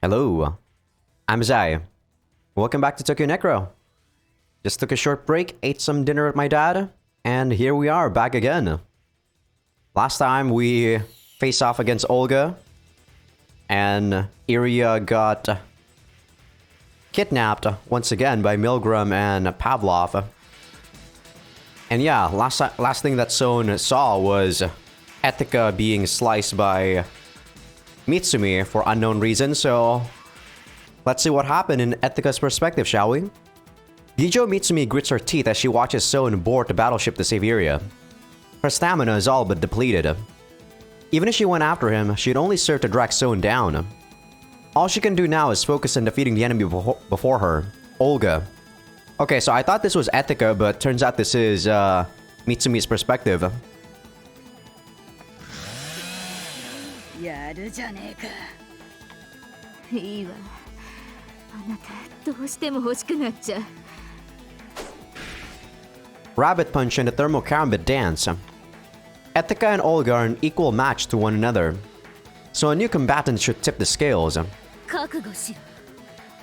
Hello, I'm Zai. Welcome back to Tokyo Necro. Just took a short break, ate some dinner with my dad, and here we are, back again. Last time we faced off against Olga, and Iria got kidnapped once again by Milgram and Pavlov. And yeah, last thing that Son saw was Etika being sliced by Mitsumi for unknown reasons, so let's see what happened in Etika's perspective, shall we? Gijo Mitsumi grits her teeth as she watches Son board the battleship to save Iria. Her stamina is all but depleted. Even if she went after him, she'd only serve to drag Son down. All she can do now is focus on defeating the enemy before her, Olga. Okay, so I thought this was Etika, but turns out this is Mitsumi's perspective. やるじゃねえか。いいわ。あなたどうしても欲しくなっちゃう。 Rabbit Punch and the Thermal Karambit dance. Etika and Olga are an equal match to one another, so a new combatant should tip the scales. 覚悟し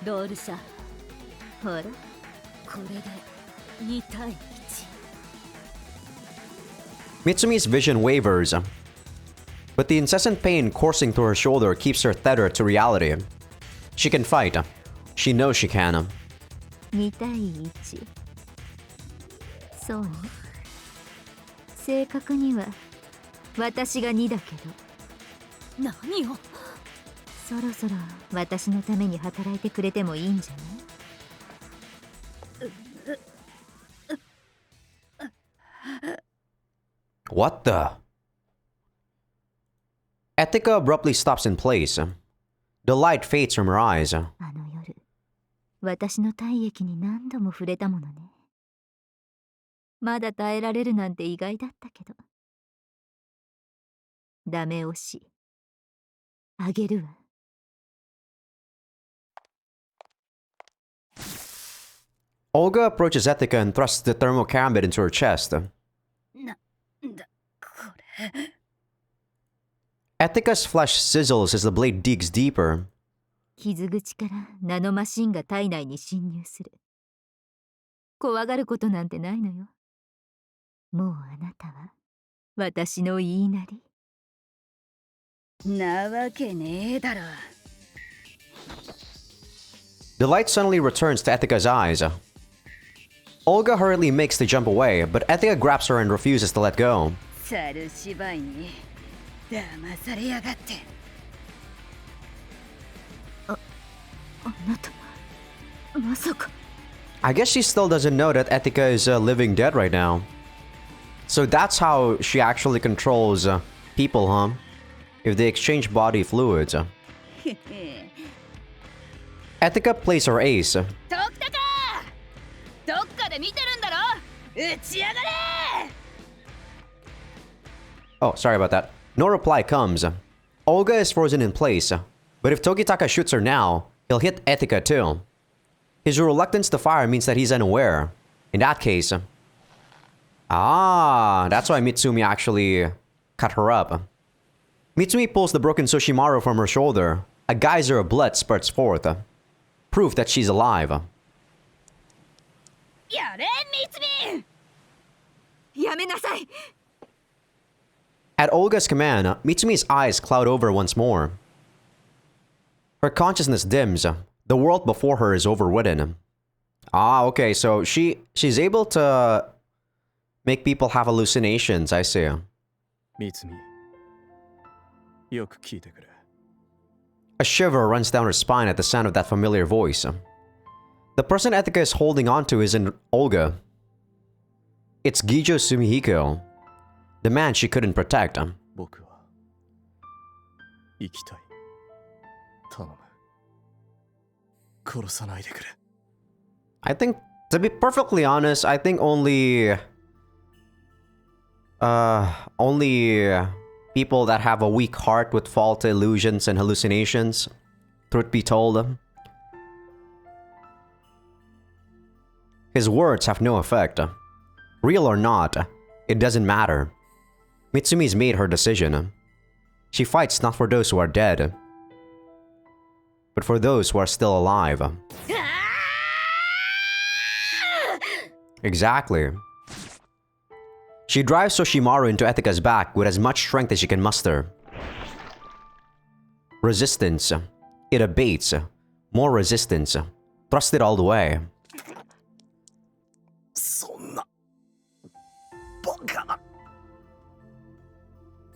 ろ。ロールシャ。ほら、これで2対1。 Mitsumi's vision wavers, but the incessant pain coursing through her shoulder keeps her tethered to reality. She can fight. She knows she can. 2対1。そうね。正確には私が2だけど。何を？そろそろ私のために働いてくれてもいいんじゃない？ What the? Etika abruptly stops in place. The light fades from her eyes. あの夜、私の体液に何度も触れたものね。まだ耐えられるなんて意外だったけど。ダメ押し。あげるわ。 Olga approaches Etika and thrusts the thermal karambit into her chest. なんだこれ。 Etika's flesh sizzles as the blade digs deeper. 傷口からナノマシンが体内に侵入する。怖がることなんてないのよ。もうあなたは私の言いなり。なわけねえだろ。 The light suddenly returns to Etika's eyes. Olga hurriedly makes the jump away, but Etika grabs her and refuses to let go. 猿芝居に騙されやがって。あなたまさか。 I guess she still doesn't know that Etika is living dead right now. So that's how she actually controls people, huh? If they exchange body fluids. Etika plays her ace. とっかかどっかで見てるんだろ。打ちやがれ。 Oh, sorry about that. No reply comes. Olga is frozen in place. But if Togitaka shoots her now, he'll hit Etika too. His reluctance to fire means that he's unaware. In that case... Ah, that's why Mitsumi actually cut her up. Mitsumi pulls the broken Sushimaru from her shoulder. A geyser of blood spurts forth. Proof that she's alive. やれみつみ。やめなさい。 At Olga's command, Mitsumi's eyes cloud over once more. Her consciousness dims. The world before her is overridden. Ah, okay, so she's able to make people have hallucinations, I see. 三つみ、よく聞いてくれ。 A shiver runs down her spine at the sound of that familiar voice. The person Etika is holding onto isn't Olga. It's Gijo Sumihiko, the man she couldn't protect. 僕は生きたい。頼む。殺さないでくれ。 I think, to be perfectly honest, I think only people that have a weak heart with faulty illusions and hallucinations, truth be told. His words have no effect. Real or not, it doesn't matter. Mitsumi's made her decision. She fights not for those who are dead. but for those who are still alive. Exactly. She drives Soshimaru into Etika's back with as much strength as she can muster. Resistance. It abates. More resistance. Thrust it all the way.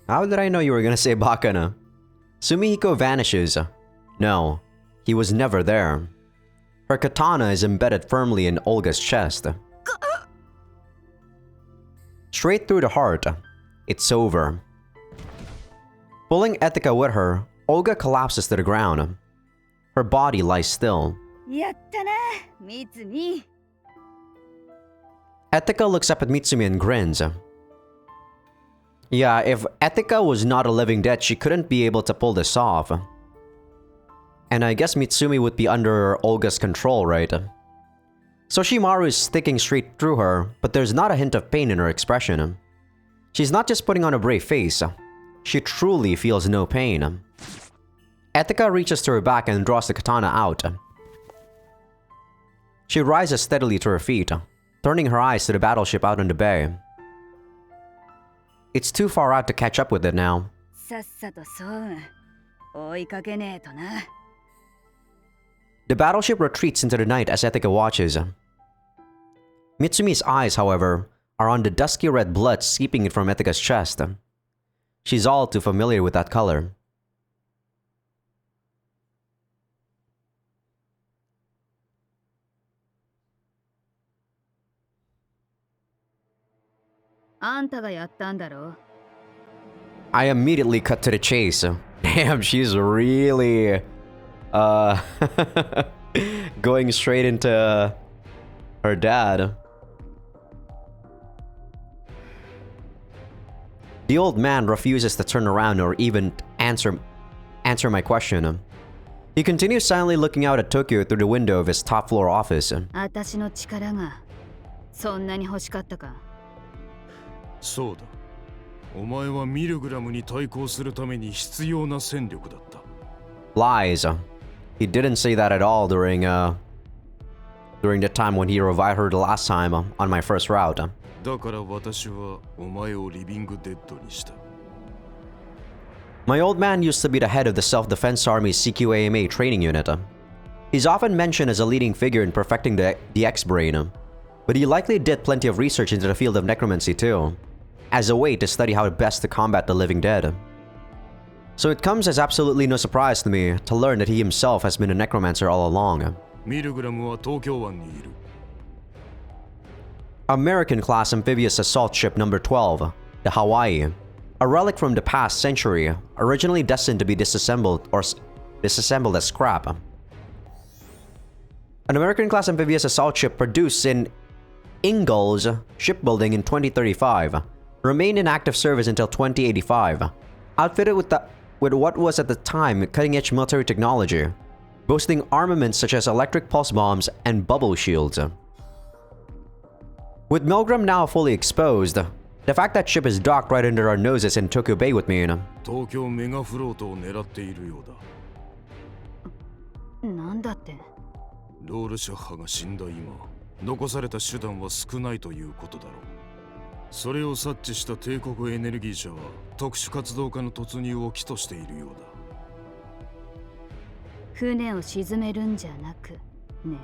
How did I know you were gonna say Bakana? Sumihiko vanishes. No, he was never there. Her katana is embedded firmly in Olga's chest. Straight through the heart. It's over. Pulling Etika with her, Olga collapses to the ground. Her body lies still. Etika looks up at Mitsumi and grins. Yeah, if Etika was not a living dead, she couldn't be able to pull this off. And I guess Mitsumi would be under Olga's control, right? Soshimaru is sticking straight through her, but there's not a hint of pain in her expression. She's not just putting on a brave face. She truly feels no pain. Etika reaches to her back and draws the katana out. She rises steadily to her feet, turning her eyes to the battleship out in the bay. It's too far out to catch up with it now. The battleship retreats into the night as Etika watches. Mitsumi's eyes, however, are on the dusky red blood seeping from Etika's chest. She's all too familiar with that color. I immediately cut to the chase. Damn, she's really going straight into her dad. The old man refuses to turn around or even answer my question. He continues silently looking out at Tokyo through the window of his top floor office. そうだ。お前はミルグラムに対抗するために必要な戦力だった。 Lies. He didn't say that at all during the time when he revived her the last time on my first route. だから私はお前をリビングデッドにした。 My old man used to be the head of the Self-Defense Army's CQAMA training unit. He's often mentioned as a leading figure in perfecting the X-Brain, but he likely did plenty of research into the field of necromancy too, as a way to study how best to combat the living dead. So it comes as absolutely no surprise to me to learn that he himself has been a necromancer all along. ミルグラムは東京湾にいる。 American-class amphibious assault ship number 12, the Hawaii, a relic from the past century, originally destined to be disassembled as scrap. An American-class amphibious assault ship produced in Ingalls shipbuilding in 2035, remained in active service until 2085, outfitted with what was at the time cutting-edge military technology, boasting armaments such as electric pulse bombs and bubble shields. With Milgram now fully exposed, the fact that ship is docked right under our noses in Tokyo Bay would mean 東京メガフロートを狙っているようだ。なんだって。ロールシャッハが死んだ今、残された手段は少ないということだろう。それを察知した帝国エネルギー社は特殊活動家の突入を企図しているようだ。船を沈めるんじゃなくね。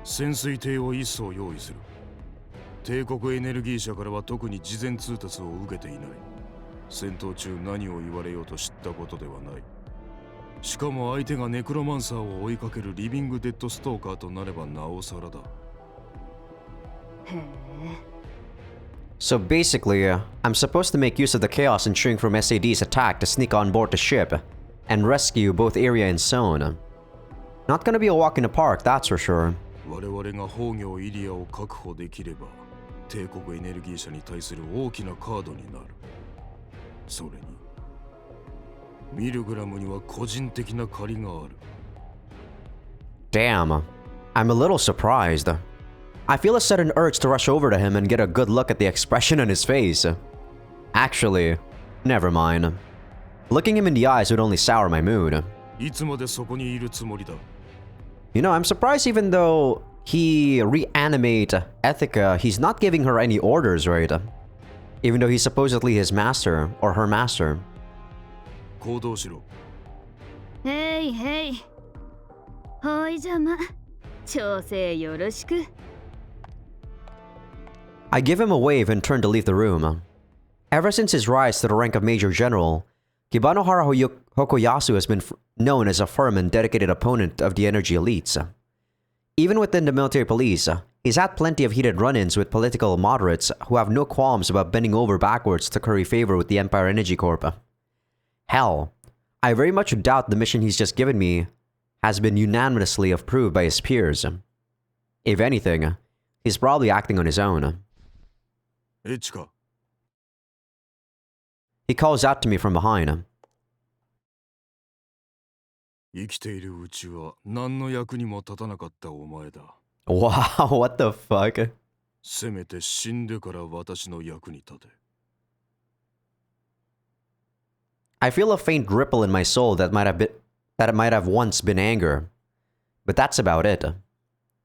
潜水艇を一艘用意する。帝国エネルギー社からは特に事前通達を受けていない。戦闘中何を言われようと知ったことではない。しかも相手がネクロマンサーを追いかけるリビングデッドストーカーとなればなおさらだ。へえ。So basically, I'm supposed to make use of the chaos ensuing from SAD's attack to sneak on board the ship and rescue both Area and Sone. Not gonna be a walk in the park, that's for sure. 我々が崩御イリアを確保できれば、帝国エネルギー社に対する大きなカードになる。それに、ミルグラムには個人的な借りがある。Damn, I'm a little surprised. I feel a sudden urge to rush over to him and get a good look at the expression on his face. Actually, never mind. Looking him in the eyes would only sour my mood. いつまでそこにいるつもりだ。 You know, I'm surprised even though he reanimate Ethica, he's not giving her any orders, right? Even though he's supposedly his master, or her master. 行動しろ。へいへい。ほいじゃま、調整よろしく。I give him a wave and turn to leave the room. Ever since his rise to the rank of Major General, Kibanohara Hokoyasu has been known as a firm and dedicated opponent of the energy elites. Even within the military police, he's had plenty of heated run-ins with political moderates who have no qualms about bending over backwards to curry favor with the Empire Energy Corp. Hell, I very much doubt the mission he's just given me has been unanimously approved by his peers. If anything, he's probably acting on his own. エチカ。 He calls out to me from behind. 生きているうちは何の役にも立たなかったお前だ。 Wow, what the fuck? せめて死んでから私の役に立て。 I feel a faint ripple in my soul that it might have once been anger. But that's about it.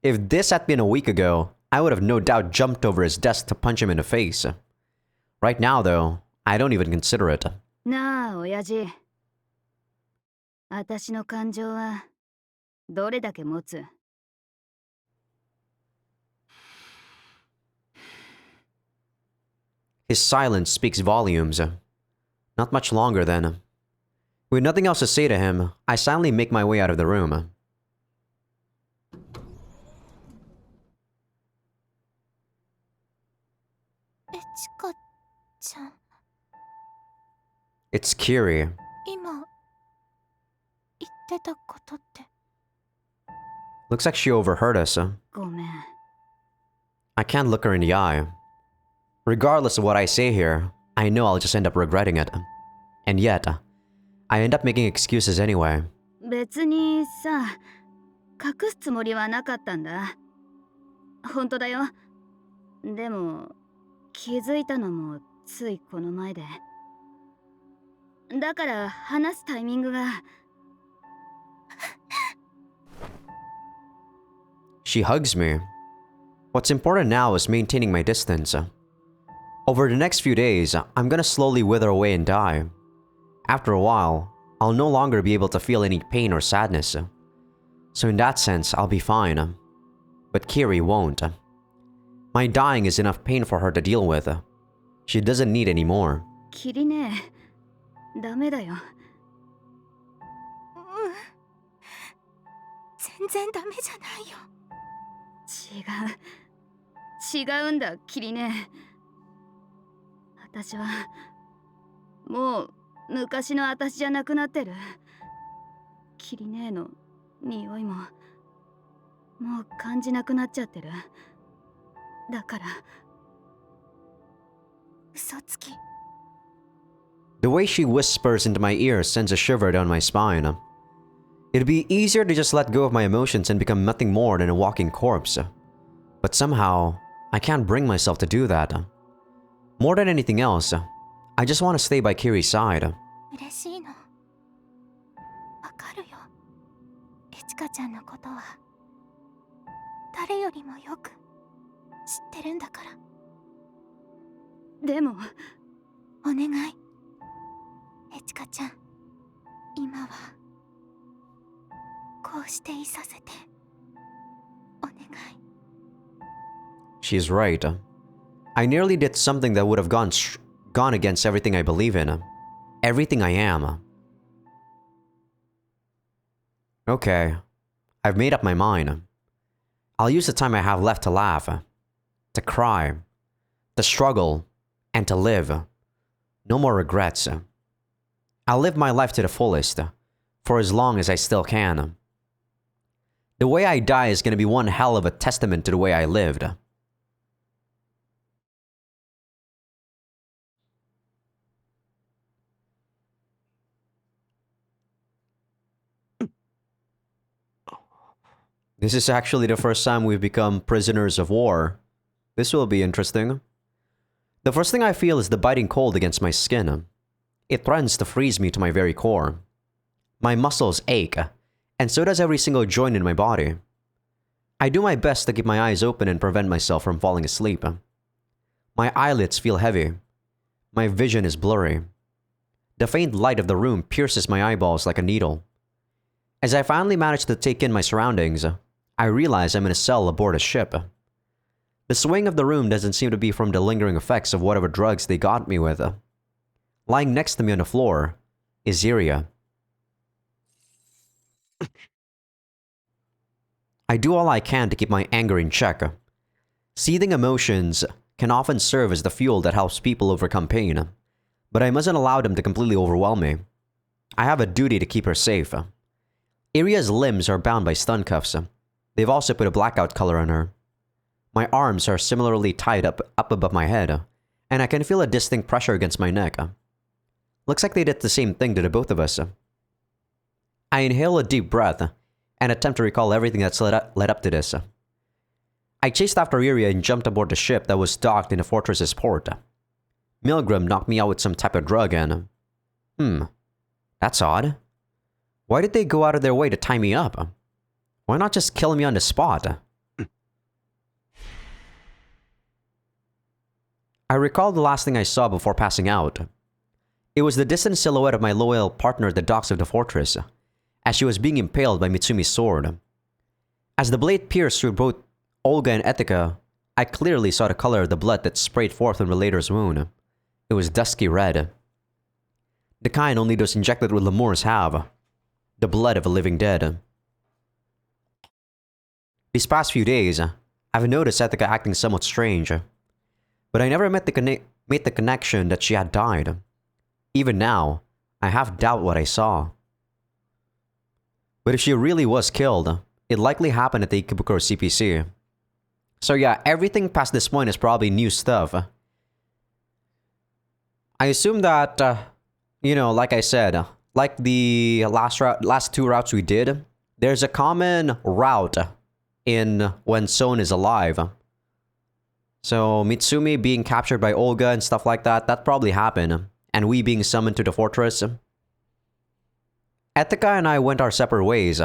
If this had been a week ago, I would have no doubt jumped over his desk to punch him in the face. Right now, though, I don't even consider it. なあ、親父。私の感情はどれだけ持つ？ His silence speaks volumes. Not much longer then. With nothing else to say to him, I silently make my way out of the room. It's Kiri. Looks like she overheard us. ごめん。 I can't look her in the eye. Regardless of what I say here, I know I'll just end up regretting it. And yet, I end up making excuses anyway. 別にさ、隠すつもりはなかったんだ。本当だよ。でも、気づいたのもついこの前で。だから話すタイミングが。She hugs me. What's important now is maintaining my distance. Over the next few days, I'm gonna slowly wither away and die. After a while, I'll no longer be able to feel any pain or sadness. So in that sense, I'll be fine. But Kiri won't. My dying is enough pain for her to deal with. She doesn't need any more. キリね、ダメだよ。全然ダメじゃないよ。違うんだ、キリね。私はもう昔の私じゃなくなってる。キリ姉の匂いももう感じなくなっちゃってる。だから嘘つき。 The way she whispers into my ear sends a shiver down my spine. It'd be easier to just let go of my emotions and become nothing more than a walking corpse. But somehow, I can't bring myself to do that. More than anything else, I just want to stay by Kiri's side. 嬉しいの。わかるよ。エチカちゃんのことは誰よりもよく知ってるんだから。でもお願い。エチカちゃん、今はこうしていさせて。お願い。 She's right. I nearly did something that would have gone against everything I believe in. Everything I am. Okay. I've made up my mind. I'll use the time I have left to laugh, to cry, to struggle, and to live. No more regrets. I'll live my life to the fullest, for as long as I still can. The way I die is going to be one hell of a testament to the way I lived. This is actually the first time we've become prisoners of war. This will be interesting. The first thing I feel is the biting cold against my skin. It threatens to freeze me to my very core. My muscles ache, and so does every single joint in my body. I do my best to keep my eyes open and prevent myself from falling asleep. My eyelids feel heavy. My vision is blurry. The faint light of the room pierces my eyeballs like a needle. As I finally manage to take in my surroundings, I realize I'm in a cell aboard a ship. The swing of the room doesn't seem to be from the lingering effects of whatever drugs they got me with. Lying next to me on the floor is Iria. I do all I can to keep my anger in check. Seething emotions can often serve as the fuel that helps people overcome pain, but I mustn't allow them to completely overwhelm me. I have a duty to keep her safe. Iria's limbs are bound by stun cuffs. They've also put a blackout color on her. My arms are similarly tied up above my head, and I can feel a distinct pressure against my neck. Looks like they did the same thing to the both of us. I inhale a deep breath and attempt to recall everything that's led up to this. I chased after Iria and jumped aboard the ship that was docked in the fortress's port. Milgram knocked me out with some type of drug and... that's odd. Why did they go out of their way to tie me up? Why not just kill me on the spot? I recall the last thing I saw before passing out. It was the distant silhouette of my loyal partner at the docks of the fortress, as she was being impaled by Mitsumi's sword. As the blade pierced through both Olga and Etika, I clearly saw the color of the blood that sprayed forth from Relator's wound. It was dusky red. The kind only those injected with Lemurs have. The blood of a living dead. These past few days, I've noticed Etika acting somewhat strange, but I never made the connection that she had died. Even now, I half doubt what I saw. But if she really was killed, it likely happened at the Ikebukuro CPC. So yeah, everything past this point is probably new stuff. I assume that, like I said, like the last two routes we did, there's a common route in when Son is alive. So Mitsumi being captured by Olga and stuff like that probably happened. And we being summoned to the fortress. Etika and I went our separate ways,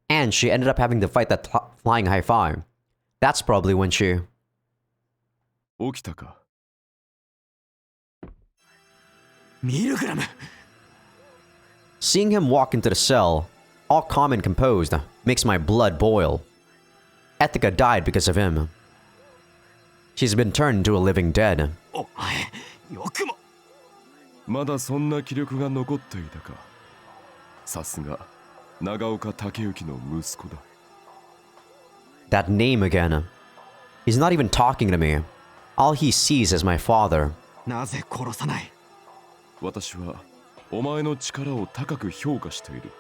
and she ended up having to fight that flying high-five. That's probably when she... 起きたか。ミルグラム! Seeing him walk into the cell, all calm and composed, makes my blood boil. Etika died because of him. She's been turned into a living dead. お前、よくも。まだそんな気力が残っていたか。さすが長岡武之の息子だ。That name again. He's not even talking to me. All he sees is my father. なぜ殺さない？私はお前の力を高く評価している。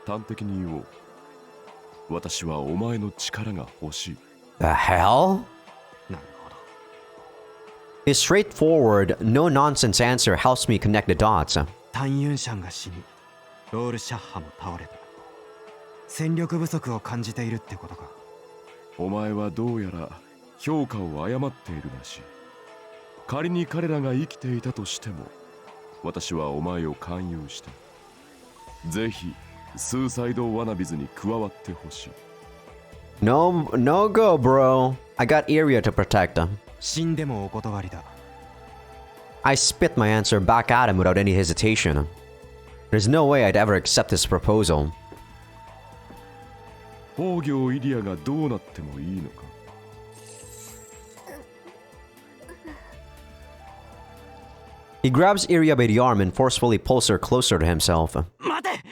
端的に言おう。私はお前の力が欲しい。The hell? なるほど。His straightforward, no-nonsense answer helps me connect the dots. タンユンシャンが死に、ロールシャッハも倒れた。戦力不足を感じているってことか。お前はどうやら評価を誤っているらしい。仮に彼らが生きていたとしても、私はお前を勧誘した。ぜひスーサイドワナビズに加わってほしい。No go, bro. I got Iria to protect him. 死んでもお断りだ。I spit my answer back at him without any hesitation. There's no way I'd ever accept his proposal. 宝行イリアがどうなってもいいのか。He grabs Iria by the arm and forcefully pulls her closer to himself. 待て!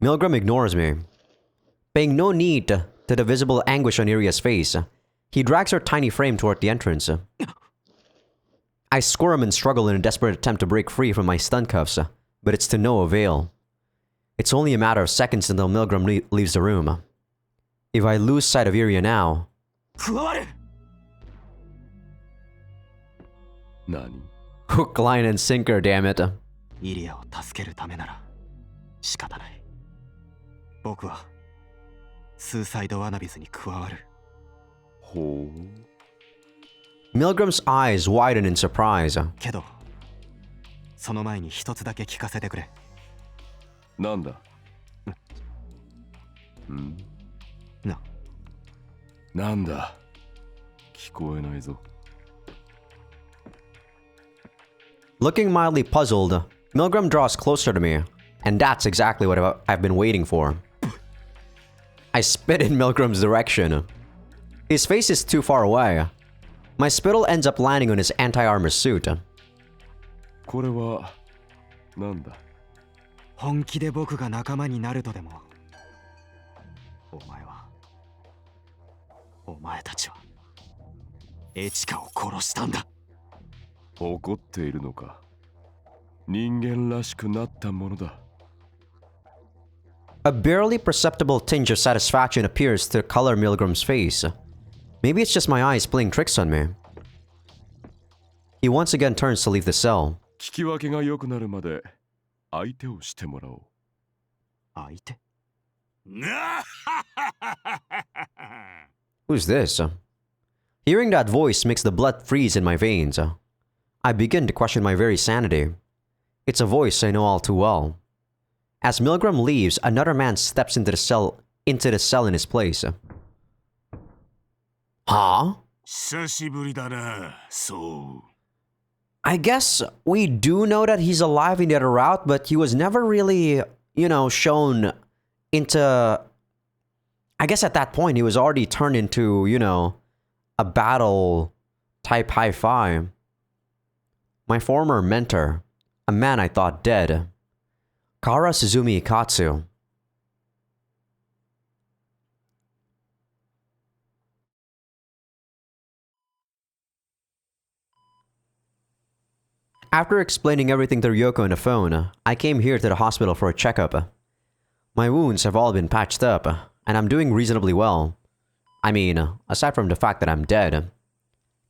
Milgram ignores me. Paying no need to the visible anguish on Iria's face, he drags her tiny frame toward the entrance. I squirm and struggle in a desperate attempt to break free from my stun cuffs, but it's to no avail. It's only a matter of seconds until Milgram leaves the room. If I lose sight of Iria now... 加わる! Nani? Hook, line, and sinker, damn it. イリアを助けるためなら仕方ない。僕はスーサイドワナビズに加わる。ほう。Milgram's eyes widen in surprise. けど、その前に一つだけ聞かせてくれ。なんだんなんだ聞こえないぞ。Looking mildly puzzled, Milgram draws closer to me, and that's exactly what I've been waiting for. I spit in Milgram's direction. His face is too far away. My spittle ends up landing on his anti-armor suit. これはなんだ。本気で僕が仲間になるとでも。お前たちはエチカを殺したんだ。怒っているのか。人間らしくなったものだ。A barely perceptible tinge of satisfaction appears to color Milgram's face. Maybe it's just my eyes playing tricks on me. He once again turns to leave the cell. 聞き分けが良くなるまで相手をしてもらおう。相手？ Who's this? Hearing that voice makes the blood freeze in my veins. I begin to question my very sanity. It's a voice I know all too well. As Milgram leaves, another man steps into the cell in his place. Huh? 久しぶりだな、そう。I guess we do know that he's alive in the other route, but he was never really, shown into... I guess at that point, he was already turned into, a battle-type high-fi. My former mentor, a man I thought dead. Kara Suzumi Ikatsu. After explaining everything to Ryoko on the phone, I came here to the hospital for a checkup. My wounds have all been patched up, and I'm doing reasonably well. I mean, aside from the fact that I'm dead.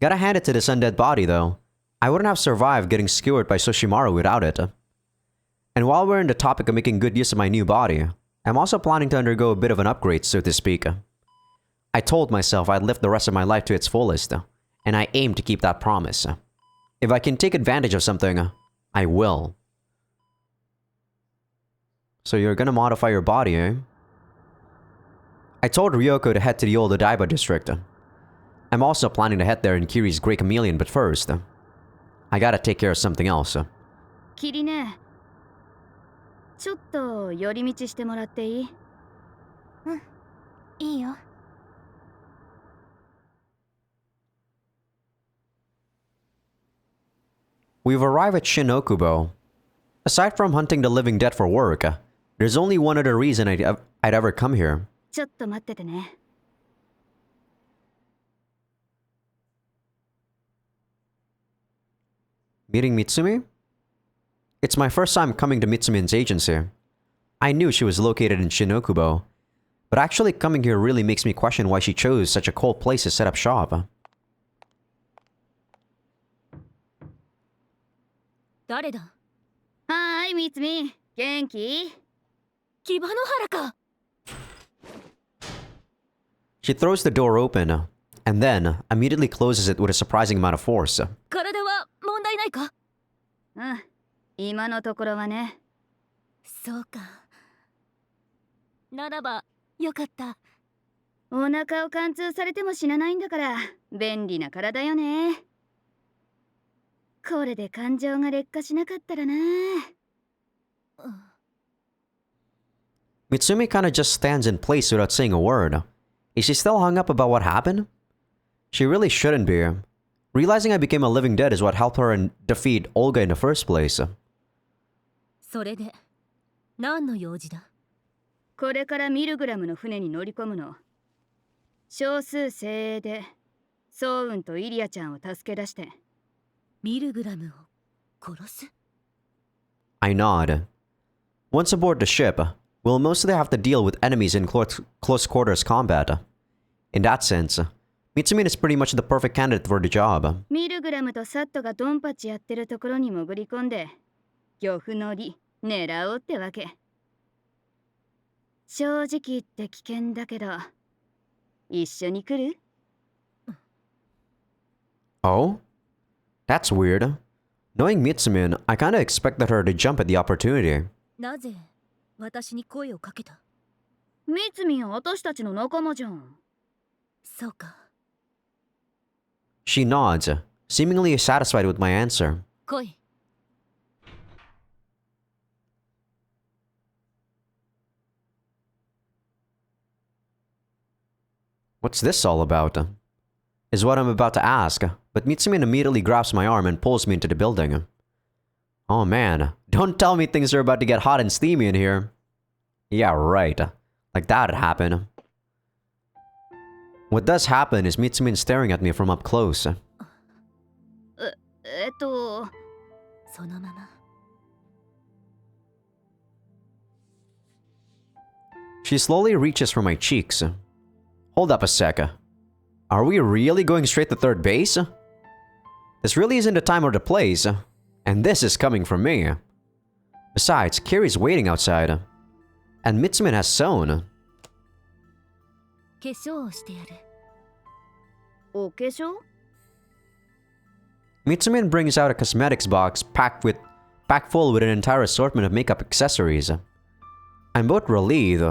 Gotta hand it to this undead body though. I wouldn't have survived getting skewered by Soshimaru without it. And while we're in the topic of making good use of my new body, I'm also planning to undergo a bit of an upgrade, so to speak. I told myself I'd live the rest of my life to its fullest, and I aim to keep that promise. If I can take advantage of something, I will. So you're gonna modify your body, eh? I told Ryoko to head to the old Odaiba district. I'm also planning to head there in Kiri's Grey Chameleon, but first, I gotta take care of something else. キリね、ちょっと寄り道してもらっていい？うん、いいよ。We've arrived at Shinokubo. Aside from hunting the living dead for work, there's only one other reason I'd ever come here. ちょっと待っててね。Meeting Mitsumi? It's my first time coming to Mitsumin's agency. I knew she was located in Shinokubo, but actually coming here really makes me question why she chose such a cold place to set up shop. 誰だ？はーい、みつみ、元気？木場の原か。She throws the door open, and then immediately closes it with a surprising amount of force. 体は問題ないか？うん、今のところはね。そうか。ならばよかった。お腹を貫通されても死なないんだから便利な体よね。これで感情が劣化しなかったらな。Mitsumi kinda just stands in place without saying a word. Is she still hung up about what happened? She really shouldn't be. Realizing I became a living dead is what helped her defeat Olga in the first place. それで何の用事だ？これからミルグラムの船に乗り込むの。少数精鋭でソウンとイリアちゃんを助け出して。ミルグラムを殺す？ I nod. Once aboard the ship, we'll mostly have to deal with enemies in close quarters combat. In that sense, Mitsumi is pretty much the perfect candidate for the job. ミルグラムとサットがドンパチやってるところに潜り込んで漁夫乗り狙おうってわけ。正直言って危険だけど一緒に来る？ Oh? That's weird. Knowing Mitsumi, I kinda expected her to jump at the opportunity. なぜ私に声をかけた。みつみん私たちの仲間じゃん。そうか。 She nods, seemingly satisfied with my answer. 来い。 What's this all about? Is what I'm about to ask, but Mitsumin immediately grabs my arm and pulls me into the building. Oh man, don't tell me things are about to get hot and steamy in here. Yeah, right. Like that'd happen. What does happen is Mitsumin staring at me from up close. そのまま。 She slowly reaches for my cheeks. Hold up a sec. Are we really going straight to third base? This really isn't the time or the place. And this is coming from me. Besides, Kiri's waiting outside. And Mitsumin has sewn. 化粧をしてやる。お化粧？ Mitsumin brings out a cosmetics box packed full with an entire assortment of makeup accessories. I'm both relieved,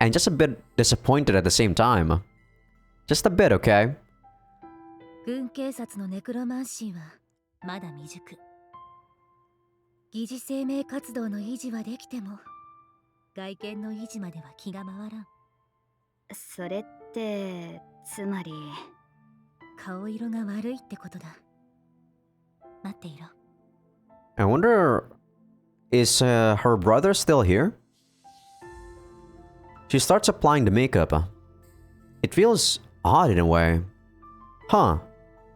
and just a bit disappointed at the same time. Just a bit, okay? 軍警察のネクロマンシーはまだ未熟。疑似生命活動の維持はできても、外見の維持までは気が回らん。それってつまり顔色が悪いってことだ。待っていろ。 I wonder, is her brother still here? She starts applying the makeup. It feels odd in a way. Huh,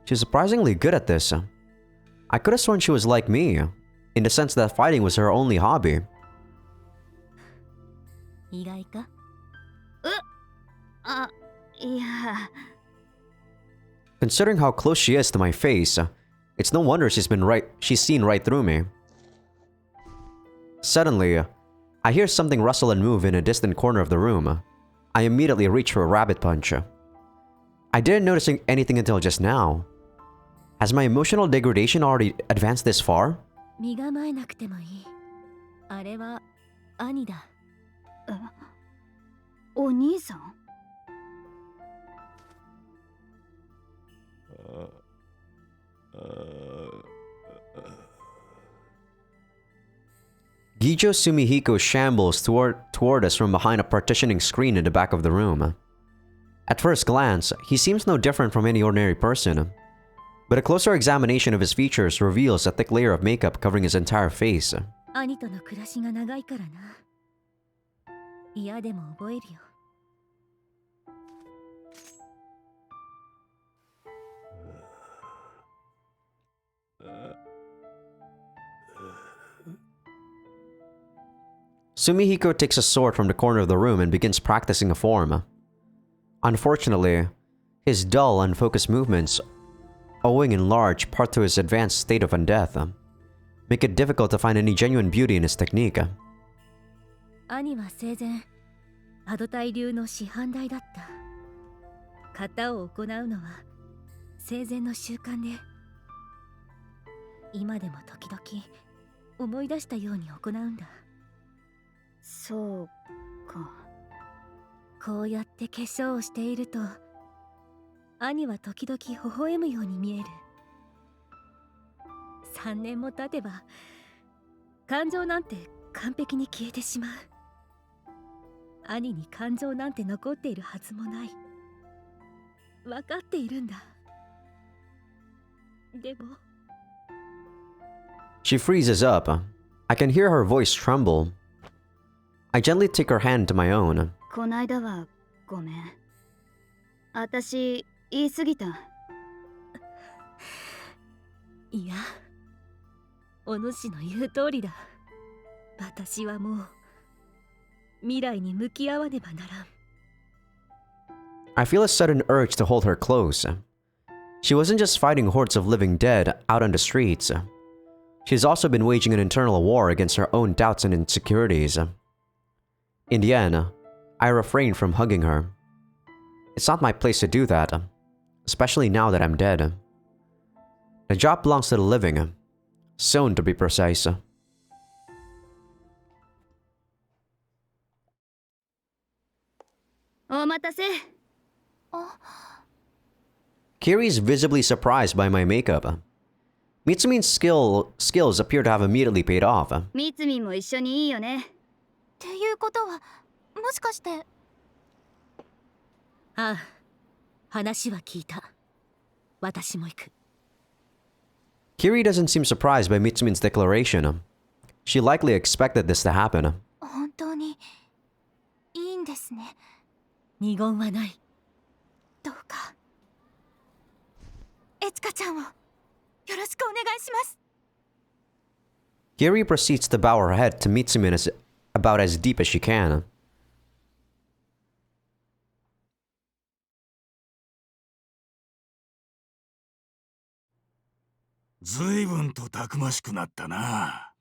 she's surprisingly good at this. I could have sworn she was like me, in the sense that fighting was her only hobby. 意外か？あ、いや。 Considering how close she is to my face, it's no wonder she's seen right through me. Suddenly, I hear something rustle and move in a distant corner of the room. I immediately reach for a rabbit punch. I didn't notice anything until just now. Has my emotional degradation already advanced this far? 身構えなくてもいい。あれは兄だ。お兄さん？ Gijo Sumihiko shambles toward us from behind a partitioning screen in the back of the room. At first glance, he seems no different from any ordinary person, but a closer examination of his features reveals a thick layer of makeup covering his entire face. 兄との暮らしが長いからな。嫌でも覚えるよ。 Sumihiko takes a sword from the corner of the room and begins practicing a form. Unfortunately, his dull, unfocused movements, owing in large part to his advanced state of undeath, make it difficult to find any genuine beauty in his technique. 兄は生前、アドタイ流の師範代だった。型を行うのは生前の習慣で、今でも時々思い出したように行うんだ。そうか。こうやって化粧をしていると、兄は時々微笑むように見える。3年も経てば、感情なんて完璧に消えてしまう。兄に感情なんて残っているはずもない。分かっているんだ。でも。 She freezes up. I can hear her voice tremble. I gently take her hand to my own. こないだはごめん。私言い過ぎた。いや、お主の言う通りだ。私はもう未来に向き合わねばならん。 I feel a sudden urge to hold her close. She wasn't just fighting hordes of living dead out on the streets. She's also been waging an internal war against her own doubts and insecurities. In the end, I refrain from hugging her. It's not my place to do that, especially now that I'm dead. The job belongs to the living, soon to be precise. お待たせ。 Kiri's visibly surprised by my makeup. Mitsumi's skills appear to have immediately paid off. みつみんも一緒にいいよね。っていうことはもしかして。ああ、話は聞いた。私も行く。 Kiri doesn't seem surprised by Mitsumi's declaration. She likely expected this to happen. 本当にいいんですね。二言はない。どうかエツカちゃんをよろしくお願いします。 Kiri proceeds to bow her head to Mitsumi about as deep as she can. 随分とたくましくなったな。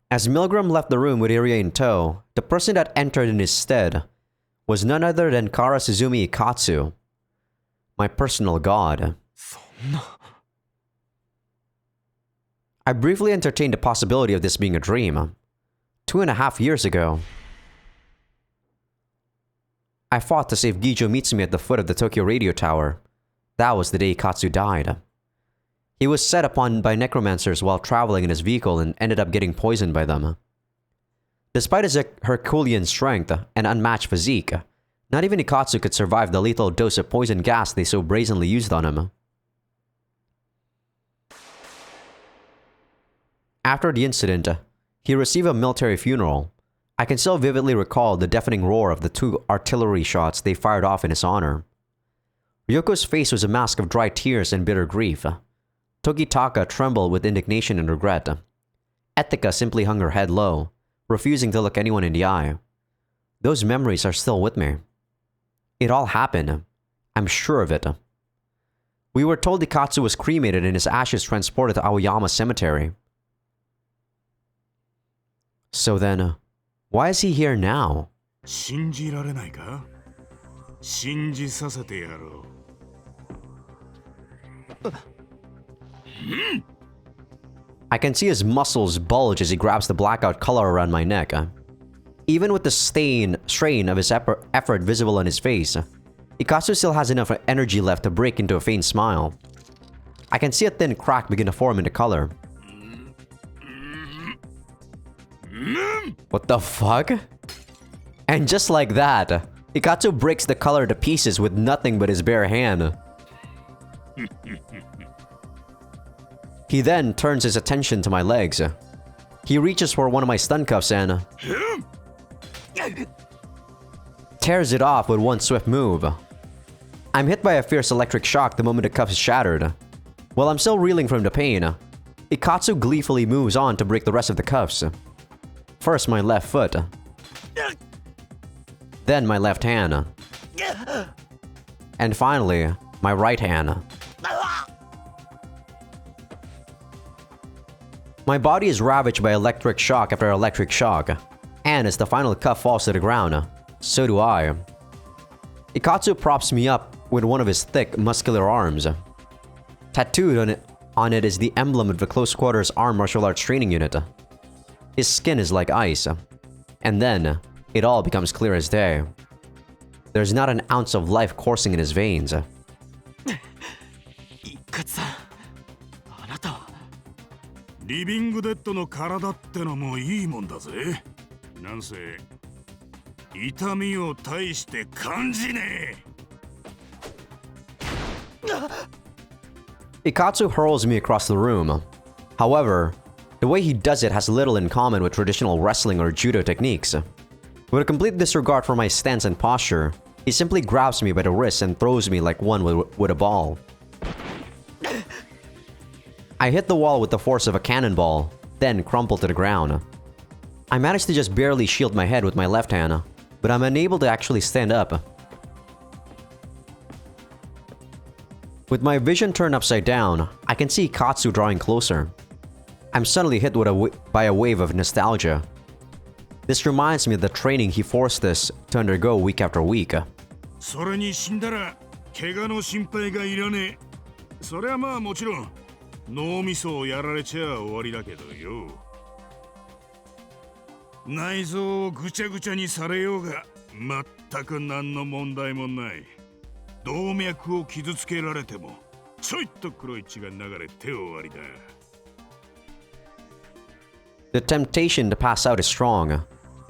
As Milgram left the room with Irie in tow, the person that entered in his stead was none other than Kara Suzumi Ikatsu, my personal god. そんな。 I briefly entertained the possibility of this being a dream. 2.5 years ago, I fought to save Gijo Mitsumi at the foot of the Tokyo radio tower. That was the day Ikatsu died. He was set upon by necromancers while traveling in his vehicle and ended up getting poisoned by them. Despite his Herculean strength and unmatched physique, not even Ikatsu could survive the lethal dose of poison gas they so brazenly used on him. After the incident, he received a military funeral. I can still vividly recall the deafening roar of the 2 artillery shots they fired off in his honor. Ryoko's face was a mask of dry tears and bitter grief. Togitaka trembled with indignation and regret. Etika simply hung her head low, refusing to look anyone in the eye. Those memories are still with me. It all happened. I'm sure of it. We were told Ikatsu was cremated and his ashes transported to Aoyama Cemetery. So then, why is he here now? 信じられないか？信じさせてやろう。I can see his muscles bulge as he grabs the blackout collar around my neck. Even with the strain of his effort visible on his face, Ikatsu still has enough energy left to break into a faint smile. I can see a thin crack begin to form in the collar. What the fuck? And just like that, Ikatsu breaks the collar to pieces with nothing but his bare hand. He then turns his attention to my legs. He reaches for one of my stun cuffs and tears it off with one swift move. I'm hit by a fierce electric shock the moment the cuff is shattered. While I'm still reeling from the pain, Ikatsu gleefully moves on to break the rest of the cuffs. First my left foot, then my left hand, and finally my right hand. My body is ravaged by electric shock after electric shock, and as the final cuff falls to the ground, so do I. Ikatsu props me up with one of his thick, muscular arms. Tattooed on it is the emblem of the Close Quarters Armed Martial Arts Training Unit. His skin is like ice, and then it all becomes clear as day. There's not an ounce of life coursing in his veins. 一括さん、あなたは。リビングデッドの体ってのもいいもんだぜ。なんせ痛みを大して感じねえ。 Ikatsu hurls me across the room. However, the way he does it has little in common with traditional wrestling or judo techniques. With a complete disregard for my stance and posture, he simply grabs me by the wrist and throws me like one with a ball. I hit the wall with the force of a cannonball, then crumple to the ground. I managed to just barely shield my head with my left hand, but I'm unable to actually stand up. With my vision turned upside down, I can see Katsu drawing closer. I'm suddenly hit by a wave of nostalgia. This reminds me of the training he forced us to undergo week after week. それに死んだら怪我の心配がいらねえ。それはまあもちろん脳みそをやられちゃ終わりだけどよ。内臓をぐちゃぐちゃにされようが全く何の問題もない。動脈を傷つけられてもちょいと黒い血が流れて終わりだ。 The temptation to pass out is strong,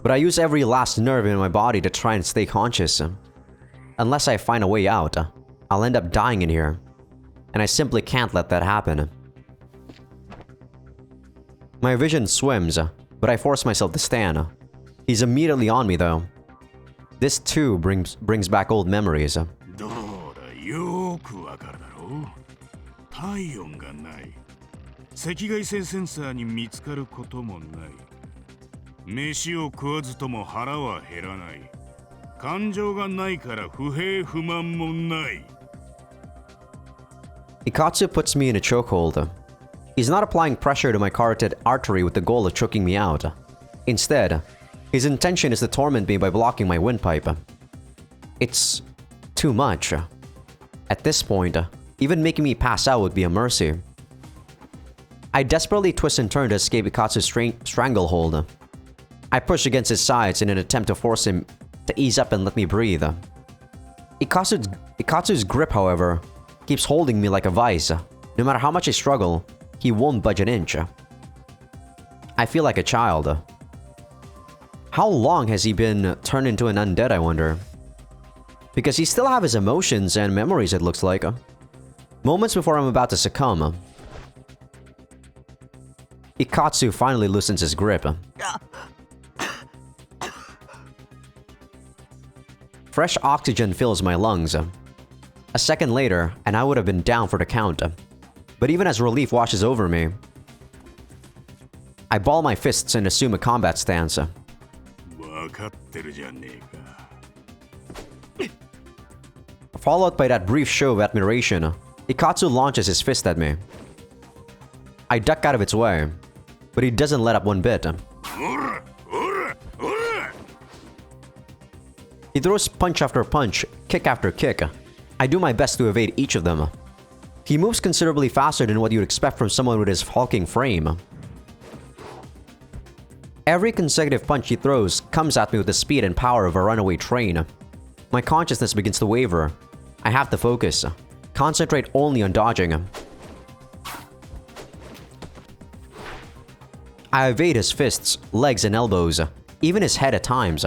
but I use every last nerve in my body to try and stay conscious. Unless I find a way out, I'll end up dying in here, and I simply can't let that happen. My vision swims, but I force myself to stand. He's immediately on me though. This too brings back old memories. どうだ、よくわかるだろう。体温がない。赤外線センサーに見つかることもない。飯を食わずとも腹は減らない。感情がないから不平不満もない。 Ikatsu puts me in a chokehold. He's not applying pressure to my carotid artery with the goal of choking me out. Instead, his intention is to torment me by blocking my windpipe. It's too much. At this point, even making me pass out would be a mercy. I desperately twist and turn to escape Ikatsu's stranglehold. I push against his sides in an attempt to force him to ease up and let me breathe. Ikatsu's grip, however, keeps holding me like a vice. No matter how much I struggle, he won't budge an inch. I feel like a child. How long has he been turned into an undead, I wonder? Because he still has his emotions and memories, it looks like. Moments before I'm about to succumb, Ikatsu finally loosens his grip. Fresh oxygen fills my lungs. A second later, and I would have been down for the count. But even as relief washes over me, I ball my fists and assume a combat stance. Followed by that brief show of admiration, Ikatsu launches his fist at me. I duck out of its way, but he doesn't let up one bit. He throws punch after punch, kick after kick. I do my best to evade each of them. He moves considerably faster than what you'd expect from someone with his hulking frame. Every consecutive punch he throws comes at me with the speed and power of a runaway train. My consciousness begins to waver. I have to focus, concentrate only on dodging. I evade his fists, legs, and elbows, even his head at times.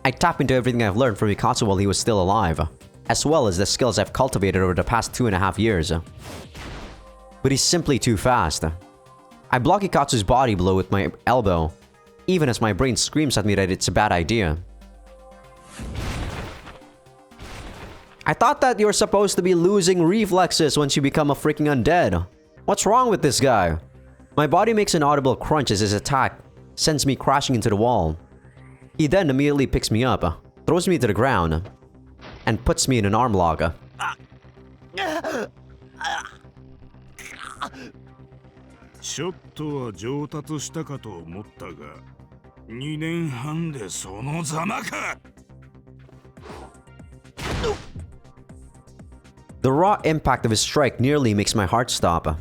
I tap into everything I've learned from Ikatsu while he was still alive, as well as the skills I've cultivated over the past 2.5 years. But he's simply too fast. I block Ikatsu's body blow with my elbow, even as my brain screams at me that it's a bad idea. I thought that you're supposed to be losing reflexes once you become a freaking undead. What's wrong with this guy? My body makes an audible crunch as his attack sends me crashing into the wall. He then immediately picks me up, throws me to the ground, and puts me in an arm lock. ちょっとは上達したかと思ったが、2年半でそのざまか。 The raw impact of his strike nearly makes my heart stop.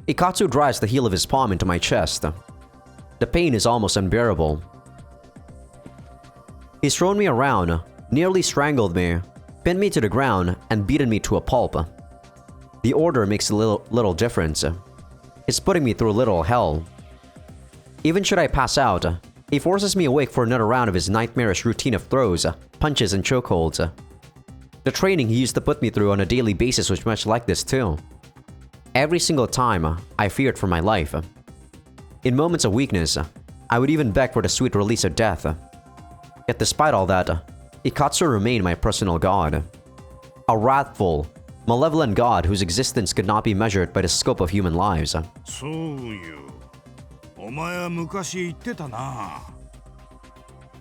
Ikatsu drives the heel of his palm into my chest. The pain is almost unbearable. He's thrown me around, nearly strangled me, pinned me to the ground, and beaten me to a pulp. The order makes a little difference. It's putting me through a little hell. Even should I pass out, he forces me awake for another round of his nightmarish routine of throws, punches, and chokeholds. The training he used to put me through on a daily basis was much like this too. Every single time, I feared for my life. In moments of weakness, I would even beg for the sweet release of death. Yet despite all that, Ikatsu remained my personal god. A wrathful, malevolent god whose existence could not be measured by the scope of human lives. そうよ。お前は昔言ってたな。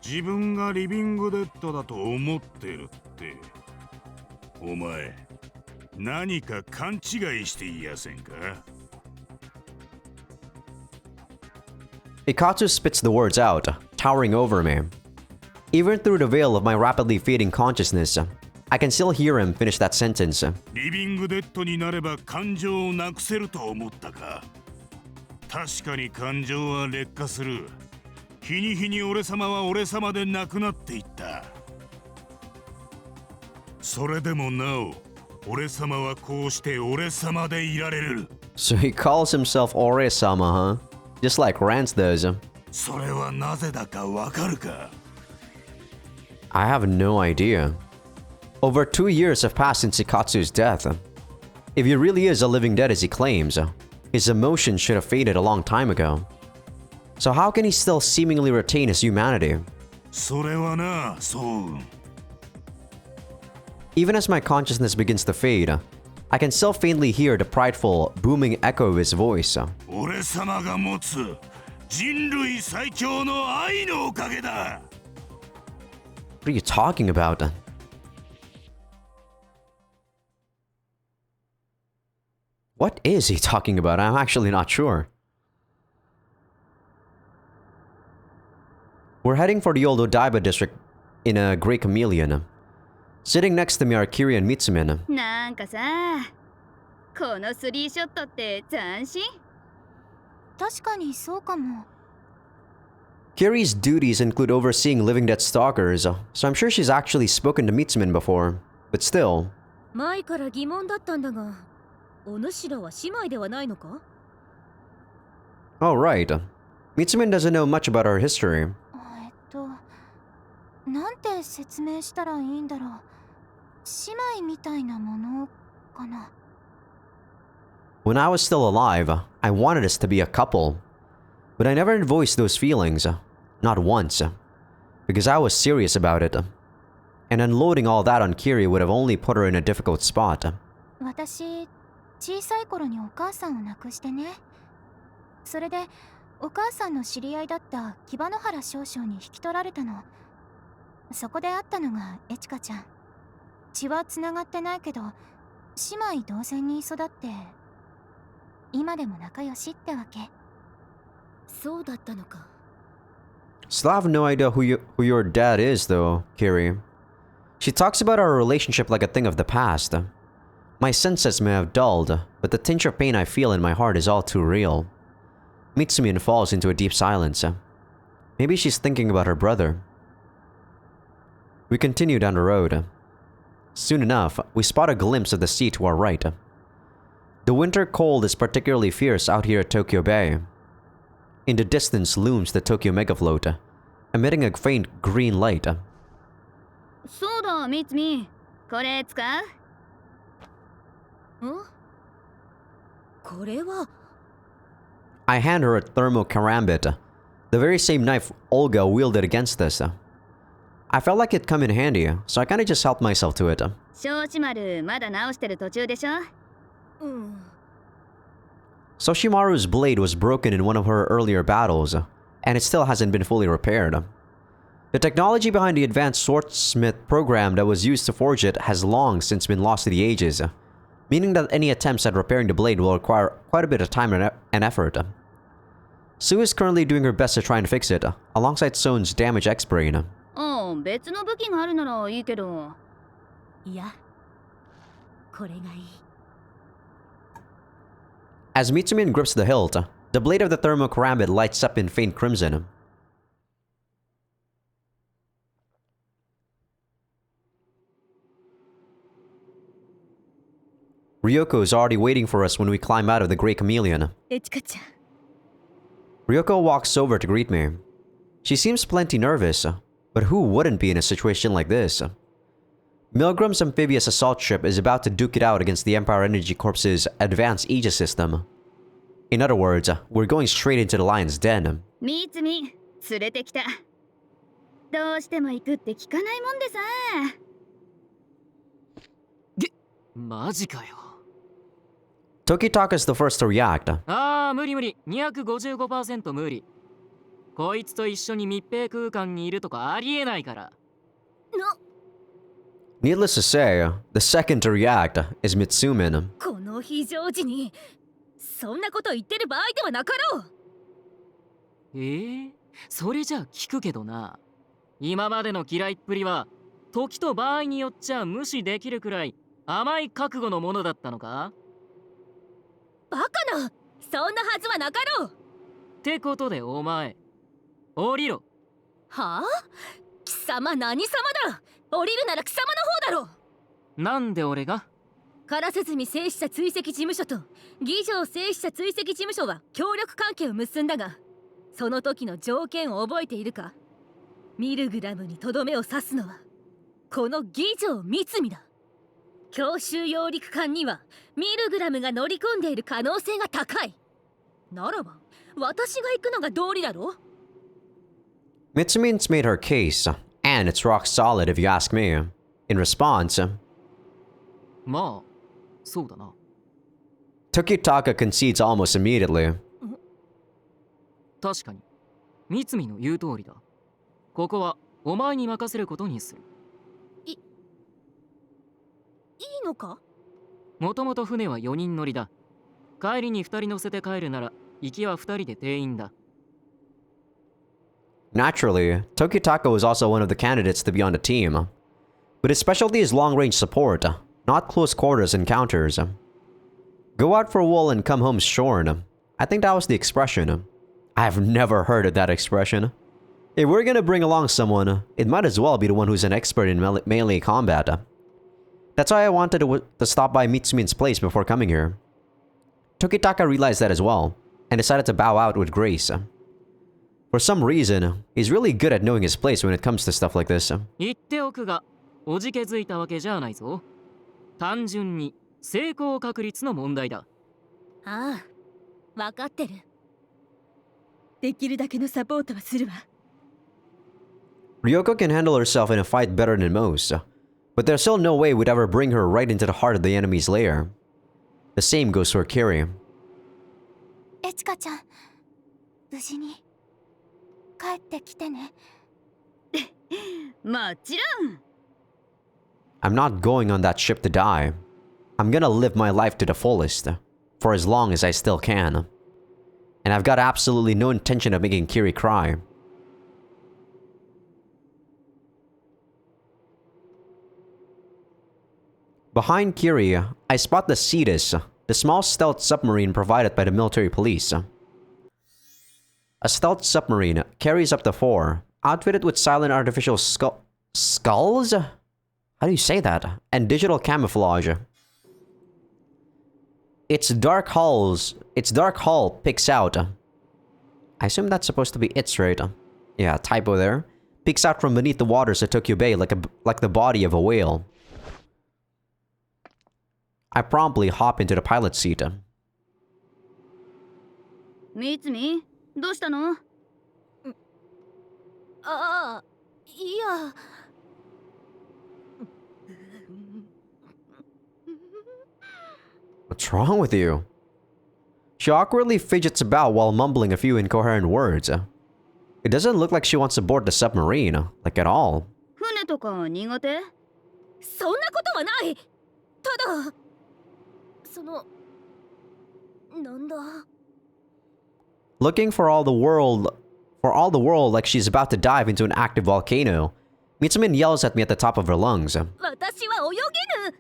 自分がリビングデッドだと思ってるって。お前、何か勘違いしていやせんか? Ikatsu spits the words out, towering over me. Even through the veil of my rapidly fading consciousness, I can still hear him finish that sentence. リビングデッドになれば感情をなくせると思ったか。確かに感情は劣化する。日に日に俺様は俺様でなくなっていった。それでもなお俺様はこうして俺様でいられる。 So he calls himself Ore-sama, huh? Just like Rance does. それはなぜだかわかるか？ I have no idea. Over 2 years have passed since Ikatsu's death. If he really is a living dead as he claims, his emotions should have faded a long time ago. So how can he still seemingly retain his humanity? それはな、そう。 Even as my consciousness begins to fade, I can still faintly hear the prideful, booming echo of his voice. 俺様が持つ人類最強の愛のおかげだ。 What are you talking about? What is he talking about? I'm actually not sure. We're heading for the old Odaiba district in a Grey Chameleon. Sitting next to me are Kiri and Mitsumin. なんかさ、このスリーショットって斬新？確かにそうかも。 Kiri's duties include overseeing living dead stalkers, so I'm sure she's actually spoken to Mitsumin before. But still... 前から疑問だったんだが、お主らは姉妹ではないのか？ Oh, right. Mitsumin doesn't know much about our history. なんて説明したらいいんだろう。姉妹みたいなものかな。 When I was still alive, I wanted us to be a couple. But I never voiced those feelings. Not once. Because I was serious about it. And unloading all that on Kiri would have only put her in a difficult spot. 私、小さい頃にお母さんを亡くしてね。それで、お母さんの知り合いだった木場野原少将に引き取られたの。そこで会ったのがエチカちゃん。血はつながってないけど、姉妹同然に育って、今でも仲良しってわけ。そうだったのか。 Still have no idea who your dad is, though, Kiri. She talks about our relationship like a thing of the past. My senses may have dulled, but the tinge of pain I feel in my heart is all too real. Mitsumin falls into a deep silence. Maybe she's thinking about her brother. We continue down the road. Soon enough, we spot a glimpse of the sea to our right. The winter cold is particularly fierce out here at Tokyo Bay. In the distance looms the Tokyo Megafloat, emitting a faint green light. そうだ、ミツミ。これ使う？ん？これは I hand her a thermal karambit, the very same knife Olga wielded against us. I felt like it'd come in handy, so I kinda just helped myself to it. 小子丸、まだ直してる途中でしょ？うん。 Soshimaru's blade was broken in one of her earlier battles, and it still hasn't been fully repaired. The technology behind the advanced swordsmith program that was used to forge it has long since been lost to the ages, meaning that any attempts at repairing the blade will require quite a bit of time and effort. Sue is currently doing her best to try and fix it, alongside Son's damaged X-Brain. うん、別の武器があるならいいけど。いや、これがいい。 As Mitsumin grips the hilt, the blade of the thermal karambit lights up in faint crimson. Ryoko is already waiting for us when we climb out of the Grey Chameleon. エチカちゃん。 Ryoko walks over to greet me. She seems plenty nervous, but who wouldn't be in a situation like this? Milgram's amphibious assault ship is about to duke it out against the Empire Energy Corps's advanced Aegis system. In other words, we're going straight into the lion's den. ミツミ、連れてきた。どうしても行くって聞かないもんでさ。マジかよ。 Tokitaka is the first to react. ああ、無理無理。255% 無理。こいつと一緒に密閉空間にいるとかありえないから。Needless to say, the second to react is Mitsumin. この非常時にそんなこと言ってる場合ではなかろう。それじゃあ聞くけどな。今までの嫌いっぷりは時と場合によっちゃ無視できるくらい甘い覚悟のものだったのか？バカな、そんなはずはなかろう。ってことでお前、降りろ。はあ、貴様何様だ。降りるなら貴様の方だろ。なんで俺が？唐瀬住聖使者追跡事務所と義城聖使者追跡事務所は協力関係を結んだが、その時の条件を覚えているか？ミルグラムにとどめを刺すのはこの義城三海だ。強襲揚陸艦にはミルグラムが乗り込んでいる可能性が高い。ならば私が行くのが道理だろ。 Mitsumi's made her case, and it's rock solid if you ask me. In response, まあ、そうだな。 Tokitaka concedes almost immediately. 確かに、三海の言う通りだ。ここはお前に任せることにする。いいのか？もともと船は4人乗りだ。帰りに2人乗せて帰るなら、行きは2人で定員だ。Naturally, Tokitaka was also one of the candidates to be on the team. But his specialty is long-range support, not close-quarters encounters. Go out for a while and come home shorn. I think that was the expression. I've never heard of that expression. If we're gonna bring along someone, it might as well be the one who's an expert in melee combat. That's why I wanted to stop by Mitsumi's place before coming here. Tokitaka realized that as well, and decided to bow out with grace. For some reason, he's really good at knowing his place when it comes to stuff like this. 言っておくが、おじけづいたわけじゃないぞ。単純に成功確率の問題だ。ああ、わかってる。できるだけのサポートはするわ。Ryoko can handle herself in a fight better than most, but there's still no way we'd ever bring her right into the heart of the enemy's lair. The same goes for Kiri. エチカちゃん、無事に帰ってきてね。もちろん。 I'm not going on that ship to die. I'm gonna live my life to the fullest, for as long as I still can. And I've got absolutely no intention of making Kiri cry. Behind Kiri, I spot the Cetus, the small stealth submarine provided by the military police. A stealth submarine carries up to 4, outfitted with silent artificial skulls? How do you say that? And digital camouflage. Its dark hull picks out. I assume that's supposed to be its, right? Yeah, typo there. Peeks out from beneath the waters of Tokyo Bay like the body of a whale. I promptly hop into the pilot's seat. みつみ、どうしたの？ああ、いや。What's wrong with you? She awkwardly fidgets about while mumbling a few incoherent words. It doesn't look like she wants to board the submarine, like at all. 船とか苦手？そんなことはない。ただ、なんだ。Looking for all the world like she's about to dive into an active volcano, Mitsumin yells at me at the top of her lungs. 私は泳げぬ。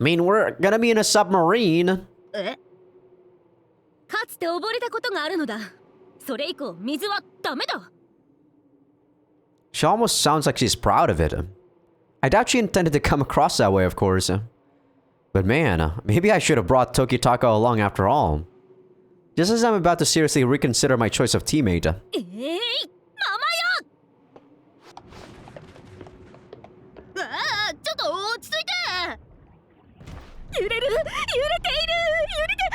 I mean, we're gonna be in a submarine. え？かつて溺れたことがあるのだ。それ以降、水はダメだ。She almost sounds like she's proud of it. I doubt she intended to come across that way, of course. But man, maybe I should have brought Tokitaka along after all. Just as I'm about to seriously reconsider my choice of teammate. ママよ。ああ、ちょっと落ち着いて。揺れる、揺れている、揺れて。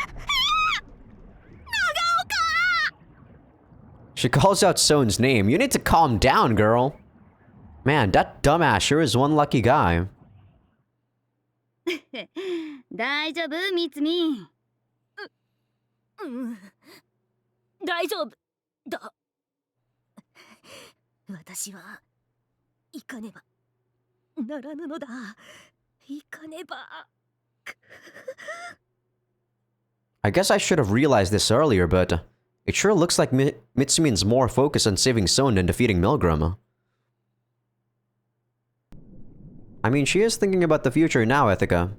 She calls out Son's name. You need to calm down, girl. Man, that dumbass sure is one lucky guy. 大丈夫、みつみ。うん、大丈夫だ。私は行かねばならぬのだ。行かねば。I guess I should have realized this earlier, but it sure looks like Mitsumin's more focused on saving Son than defeating Milgram. I mean, she is thinking about the future now, Ethica.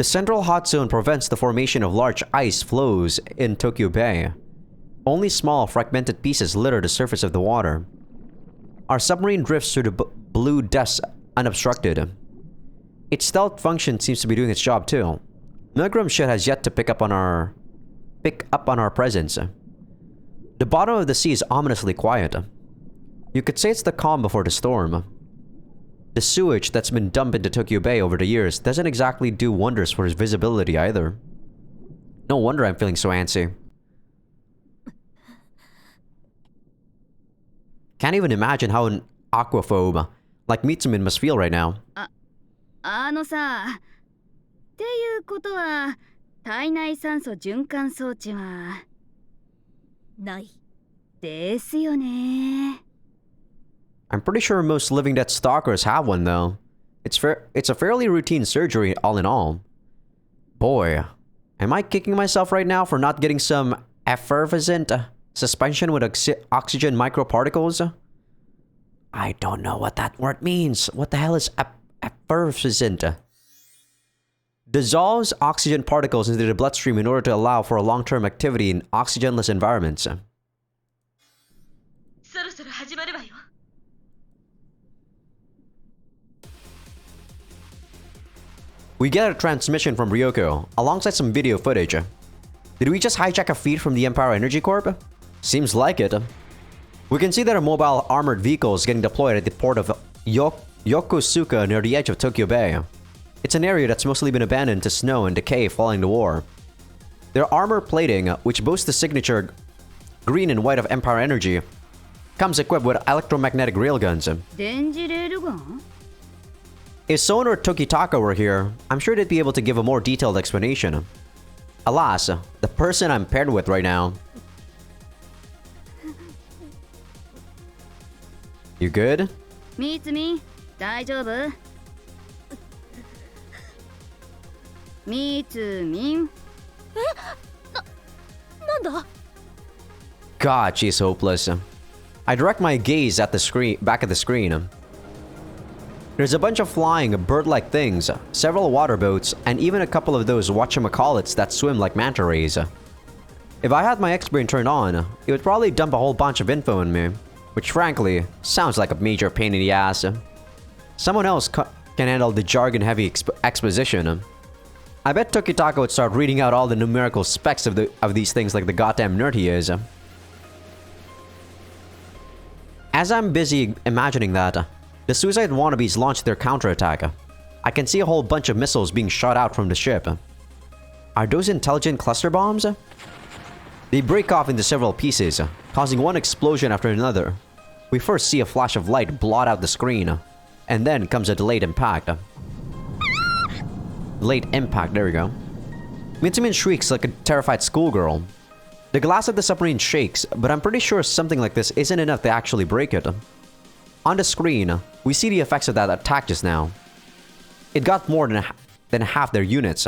The central hot zone prevents the formation of large ice flows in Tokyo Bay. Only small, fragmented pieces litter the surface of the water. Our submarine drifts through the blue depths unobstructed. Its stealth function seems to be doing its job too. Milgram ship has yet to pick up on our presence. The bottom of the sea is ominously quiet. You could say it's the calm before the storm. The sewage that's been dumped into Tokyo Bay over the years doesn't exactly do wonders for its visibility either. No wonder I'm feeling so antsy. Can't even imagine how an aquaphobe like Mitsumin must feel right now. さっていうことは体内酸素循環装置はないですよね。 I'm pretty sure most living dead stalkers have one though. It's a fairly routine surgery all in all. Boy, am I kicking myself right now for not getting some effervescent suspension with oxygen microparticles? I don't know what that word means. What the hell is effervescent? Dissolves oxygen particles into the bloodstream in order to allow for a long-term activity in oxygenless environments. そろそろ始まるわよ We get a transmission from Ryoko, alongside some video footage. Did we just hijack a feed from the Empire Energy Corp? Seems like it. We can see that a mobile armored vehicle is getting deployed at the port of Yokosuka near the edge of Tokyo Bay. It's an area that's mostly been abandoned to snow and decay following the war. Their armor plating, which boasts the signature green and white of Empire Energy, comes equipped with electromagnetic railguns. 電磁レールガン If Son or Tokitaka were here, I'm sure they'd be able to give a more detailed explanation. Alas, the person I'm paired with right now... You good? みつみ大丈夫みつみんなんだ God, she's hopeless. I direct my gaze at the screen, back at the screen. There's a bunch of flying bird-like things, several water boats, and even a couple of those whatchamacallits that swim like manta rays. If I had my X-Brain turned on, it would probably dump a whole bunch of info on me, which frankly, sounds like a major pain in the ass. Someone else can handle the jargon-heavy exposition. I bet Tokitaka would start reading out all the numerical specs of these things like the goddamn nerd he is. As I'm busy imagining that, the suicide wannabes launch their counterattack. I can see a whole bunch of missiles being shot out from the ship. Are those intelligent cluster bombs? They break off into several pieces, causing one explosion after another. We first see a flash of light blot out the screen, and then comes a delayed impact. Delayed impact, there we go. Mitsumin shrieks like a terrified schoolgirl. The glass of the submarine shakes, but I'm pretty sure something like this isn't enough to actually break it. On the screen, we see the effects of that attack just now. It got more than half their units,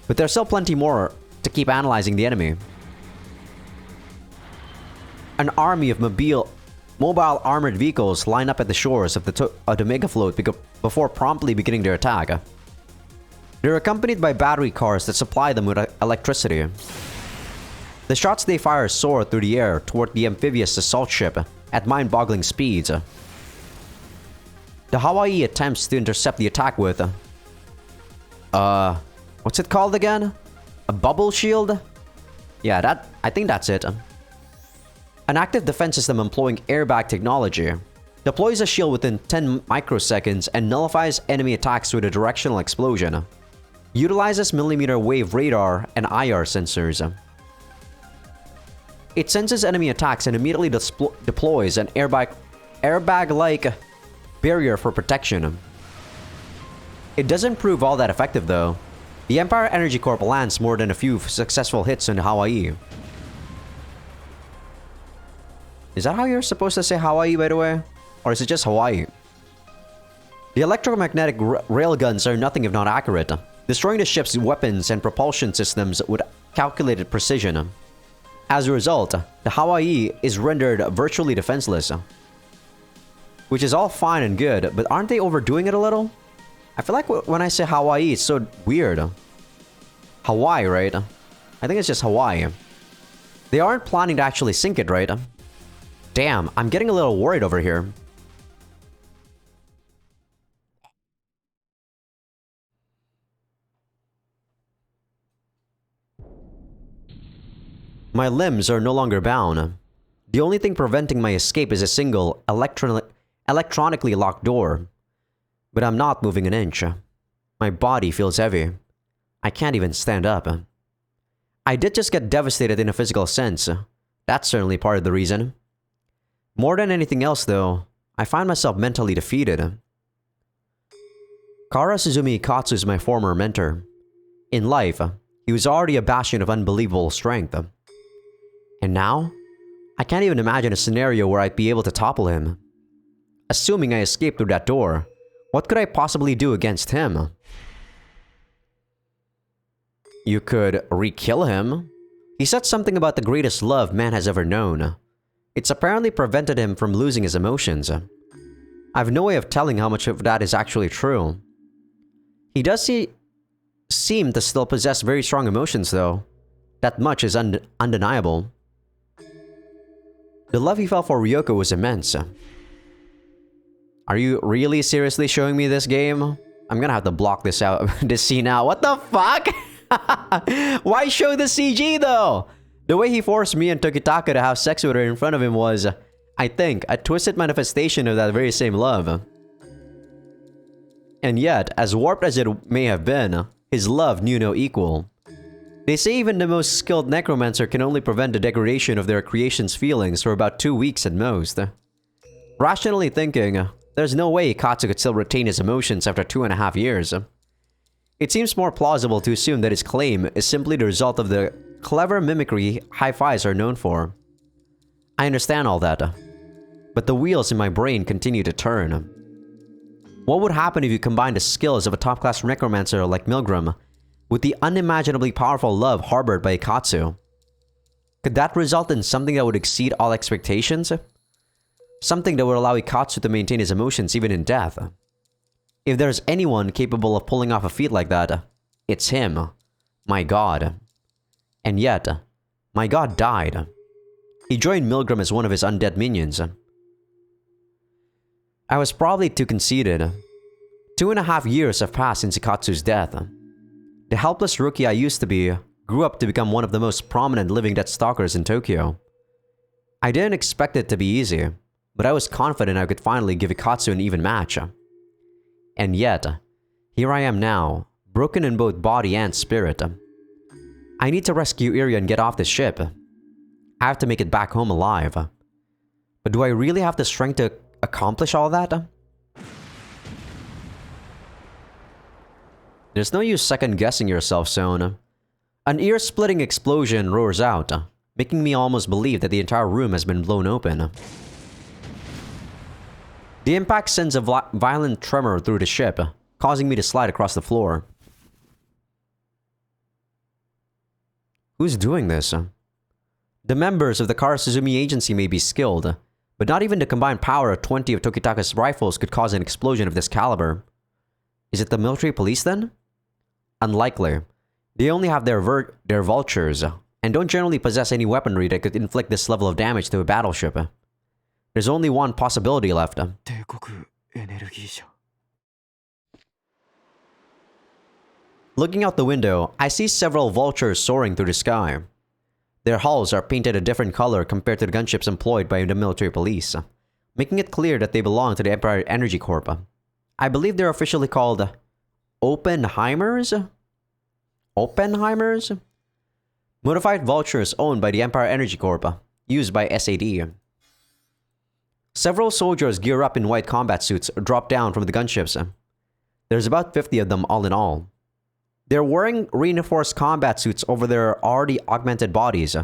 but there's still plenty more to keep analyzing the enemy. An army of mobile armored vehicles line up at the shores of the Megafloat before promptly beginning their attack. They're accompanied by battery cars that supply them with electricity. The shots they fire soar through the air toward the amphibious assault ship at mind-boggling speeds. The Hawaii attempts to intercept the attack with... what's it called again? A bubble shield? Yeah, I think that's it. An active defense system employing airbag technology deploys a shield within 10 microseconds and nullifies enemy attacks with a directional explosion. Utilizes millimeter wave radar and IR sensors. It senses enemy attacks and immediately deploys an airbag-like barrier for protection. It doesn't prove all that effective though. The Empire Energy Corp lands more than a few successful hits on Hawaii. Is that how you're supposed to say Hawaii, by the way? Or is it just Hawaii? The electromagnetic railguns are nothing if not accurate, destroying the ship's weapons and propulsion systems with calculated precision. As a result, the Hawaii is rendered virtually defenseless. Which is all fine and good, but aren't they overdoing it a little? I feel like when I say Hawaii, it's so weird. Hawaii, right? I think it's just Hawaii. They aren't planning to actually sink it, right? Damn, I'm getting a little worried over here. My limbs are no longer bound. The only thing preventing my escape is a single electronically locked door. But I'm not moving an inch. My body feels heavy. I can't even stand up. I did just get devastated in a physical sense. That's certainly part of the reason. More than anything else, though, I find myself mentally defeated. Kara Suzumi Ikatsu is my former mentor. In life, he was already a bastion of unbelievable strength. And now, I can't even imagine a scenario where I'd be able to topple him. Assuming I escaped through that door, what could I possibly do against him? You could re-kill him. He said something about the greatest love man has ever known. It's apparently prevented him from losing his emotions. I have no way of telling how much of that is actually true. He does seem to still possess very strong emotions, though. That much is undeniable. The love he felt for Ryoko was immense. Are you really seriously showing me this game? I'm gonna have to block this out, this scene out. What the fuck? Why show the CG though? The way he forced me and Tokitaka to have sex with her in front of him was, I think, a twisted manifestation of that very same love. And yet, as warped as it may have been, his love knew no equal. They say even the most skilled necromancer can only prevent the degradation of their creation's feelings for about 2 weeks at most. Rationally thinking, there's no way Ikatsu could still retain his emotions after 2.5 years. It seems more plausible to assume that his claim is simply the result of the clever mimicry hi-fis are known for. I understand all that, but the wheels in my brain continue to turn. What would happen if you combined the skills of a top-class necromancer like Milgram with the unimaginably powerful love harbored by Ikatsu? Could that result in something that would exceed all expectations? Something that would allow Ikatsu to maintain his emotions even in death. If there's anyone capable of pulling off a feat like that, it's him. My god. And yet, my god died. He joined Milgram as one of his undead minions. I was probably too conceited. 2.5 years have passed since Ikatsu's death. The helpless rookie I used to be grew up to become one of the most prominent living dead stalkers in Tokyo. I didn't expect it to be easy, but I was confident I could finally give Ikatsu an even match. And yet, here I am now, broken in both body and spirit. I need to rescue Iria and get off this ship. I have to make it back home alive. But do I really have the strength to accomplish all that? There's no use second-guessing yourself, Son. An ear-splitting explosion roars out, making me almost believe that the entire room has been blown open. The impact sends a violent tremor through the ship, causing me to slide across the floor. Who's doing this? The members of the Karasuzumi agency may be skilled, but not even the combined power of 20 of Tokitaka's rifles could cause an explosion of this caliber. Is it the military police then? Unlikely. They only have their vultures, and don't generally possess any weaponry that could inflict this level of damage to a battleship. There's only one possibility left. Looking out the window, I see several vultures soaring through the sky. Their hulls are painted a different color compared to the gunships employed by the military police, making it clear that they belong to the Empire Energy Corp. I believe they're officially called Oppenheimers? Oppenheimers? Modified vultures owned by the Empire Energy Corp, used by SAD. Several soldiers gear up in white combat suits drop down from the gunships. There's about 50 of them all in all. They're wearing reinforced combat suits over their already augmented bodies,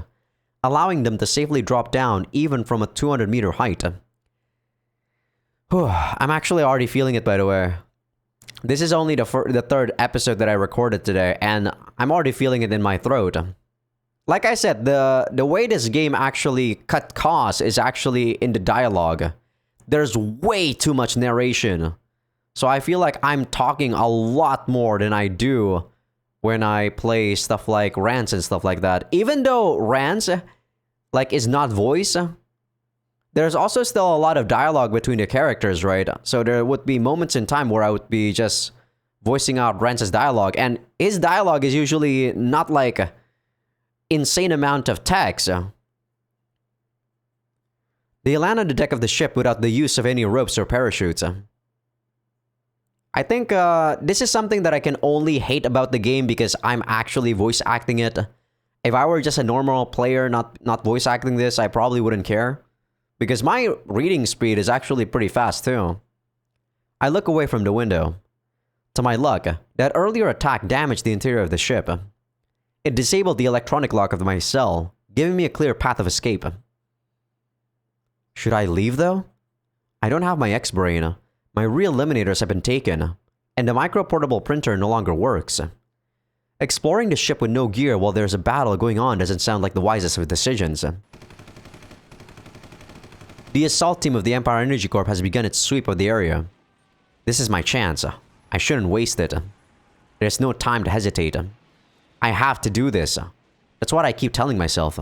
allowing them to safely drop down even from a 200-meter height. I'm actually already feeling it, by the way. This is only the third episode that I recorded today, and I'm already feeling it in my throat. Like I said, the way this game actually cut costs is actually in the dialogue. There's way too much narration. So I feel like I'm talking a lot more than I do when I play stuff like rants and stuff like that. Even though rants, like, is not voice, there's also still a lot of dialogue between the characters, right? So there would be moments in time where I would be just voicing out Rance' dialogue, and his dialogue is usually not like insane amount of text. They land on the deck of the ship without the use of any ropes or parachutes. I think this is something that I can only hate about the game because I'm actually voice acting it. If I were just a normal player not voice acting this, I probably wouldn't care. Because my reading speed is actually pretty fast too. I look away from the window. To my luck, that earlier attack damaged the interior of the ship. It disabled the electronic lock of my cell, giving me a clear path of escape. Should I leave though? I don't have my X-Brain. My real eliminators have been taken, and the micro-portable printer no longer works. Exploring the ship with no gear while there's a battle going on doesn't sound like the wisest of decisions. The assault team of the Empire Energy Corp has begun its sweep of the area. This is my chance. I shouldn't waste it. There's no time to hesitate. I have to do this. That's what I keep telling myself.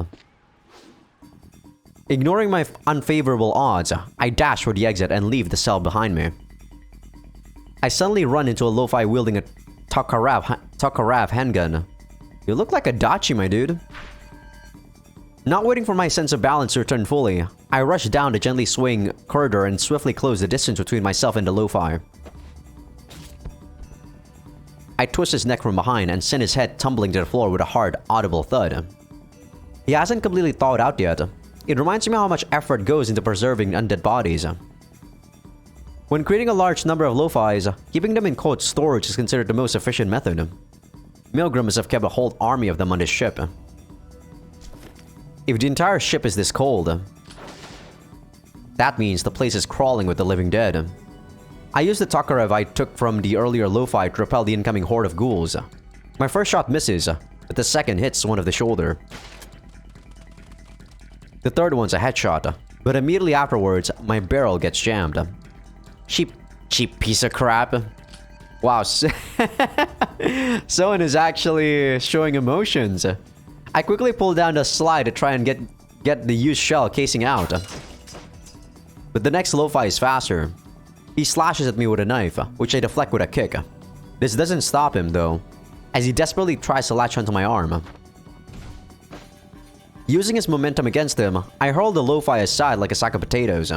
Ignoring my unfavorable odds, I dash for the exit and leave the cell behind me. I suddenly run into a lo-fi wielding a Tokarev handgun. You look like a Dachi, my dude. Not waiting for my sense of balance to return fully, I rush down the gently swaying corridor and swiftly close the distance between myself and the lo-fi. I twist his neck from behind and send his head tumbling to the floor with a hard, audible thud. He hasn't completely thawed out yet. It reminds me how much effort goes into preserving undead bodies. When creating a large number of lo-fis, keeping them in cold storage is considered the most efficient method. Milgram must have kept a whole army of them on this ship. If the entire ship is this cold, that means the place is crawling with the living dead. I used the Tokarev I took from the earlier lo-fi to repel the incoming horde of ghouls. My first shot misses, but the second hits one of the shoulder. The third one's a headshot, but immediately afterwards, my barrel gets jammed. Cheap piece of crap. Wow, someone is actually showing emotions. I quickly pull down the slide to try and get the used shell casing out. But the next lo-fi is faster. He slashes at me with a knife, which I deflect with a kick. This doesn't stop him though, as he desperately tries to latch onto my arm. Using his momentum against him, I hurl the lo-fi aside like a sack of potatoes.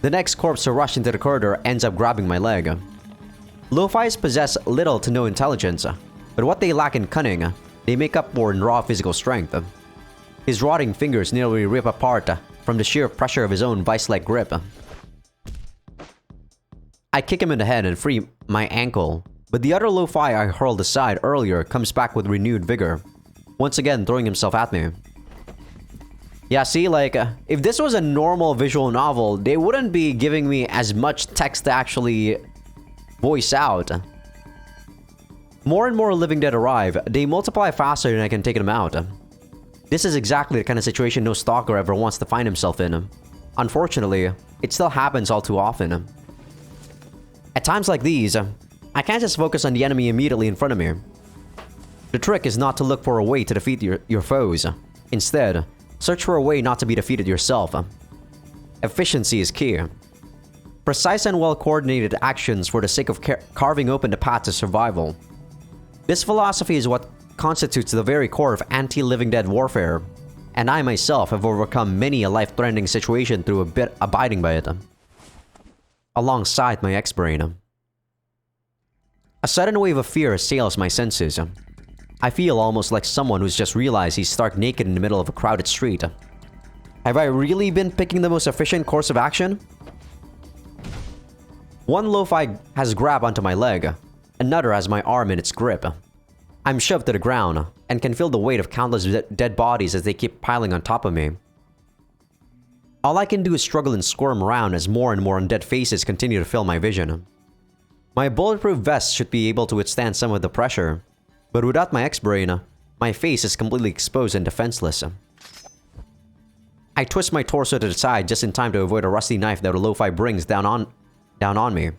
The next corpse to rush into the corridor ends up grabbing my leg. Lo-fis possess little to no intelligence, but what they lack in cunning, they make up for in raw physical strength. His rotting fingers nearly rip apart from the sheer pressure of his own vice-like grip. I kick him in the head and free my ankle, but the other lo-fi I hurled aside earlier comes back with renewed vigor, once again throwing himself at me. Yeah, see, like, if this was a normal visual novel, they wouldn't be giving me as much text to actually voice out. More and more living dead arrive. They multiply faster than I can take them out. This is exactly the kind of situation no stalker ever wants to find himself in. Unfortunately, it still happens all too often. At times like these, I can't just focus on the enemy immediately in front of me. The trick is not to look for a way to defeat your foes. Instead, search for a way not to be defeated yourself. Efficiency is key. Precise and well-coordinated actions for the sake of carving open the path to survival. This philosophy is what constitutes the very core of anti-living dead warfare, and I myself have overcome many a life-threatening situation through abiding by it. Alongside my X-Brain. A sudden wave of fear assails my senses. I feel almost like someone who's just realized he's stark naked in the middle of a crowded street. Have I really been picking the most efficient course of action? One lo-fi has grabbed onto my leg, another has my arm in its grip. I'm shoved to the ground, and can feel the weight of countless dead bodies as they keep piling on top of me. All I can do is struggle and squirm around as more and more undead faces continue to fill my vision. My bulletproof vest should be able to withstand some of the pressure, but without my X-Brain, my face is completely exposed and defenseless. I twist my torso to the side just in time to avoid a rusty knife that a lo-fi brings down on me.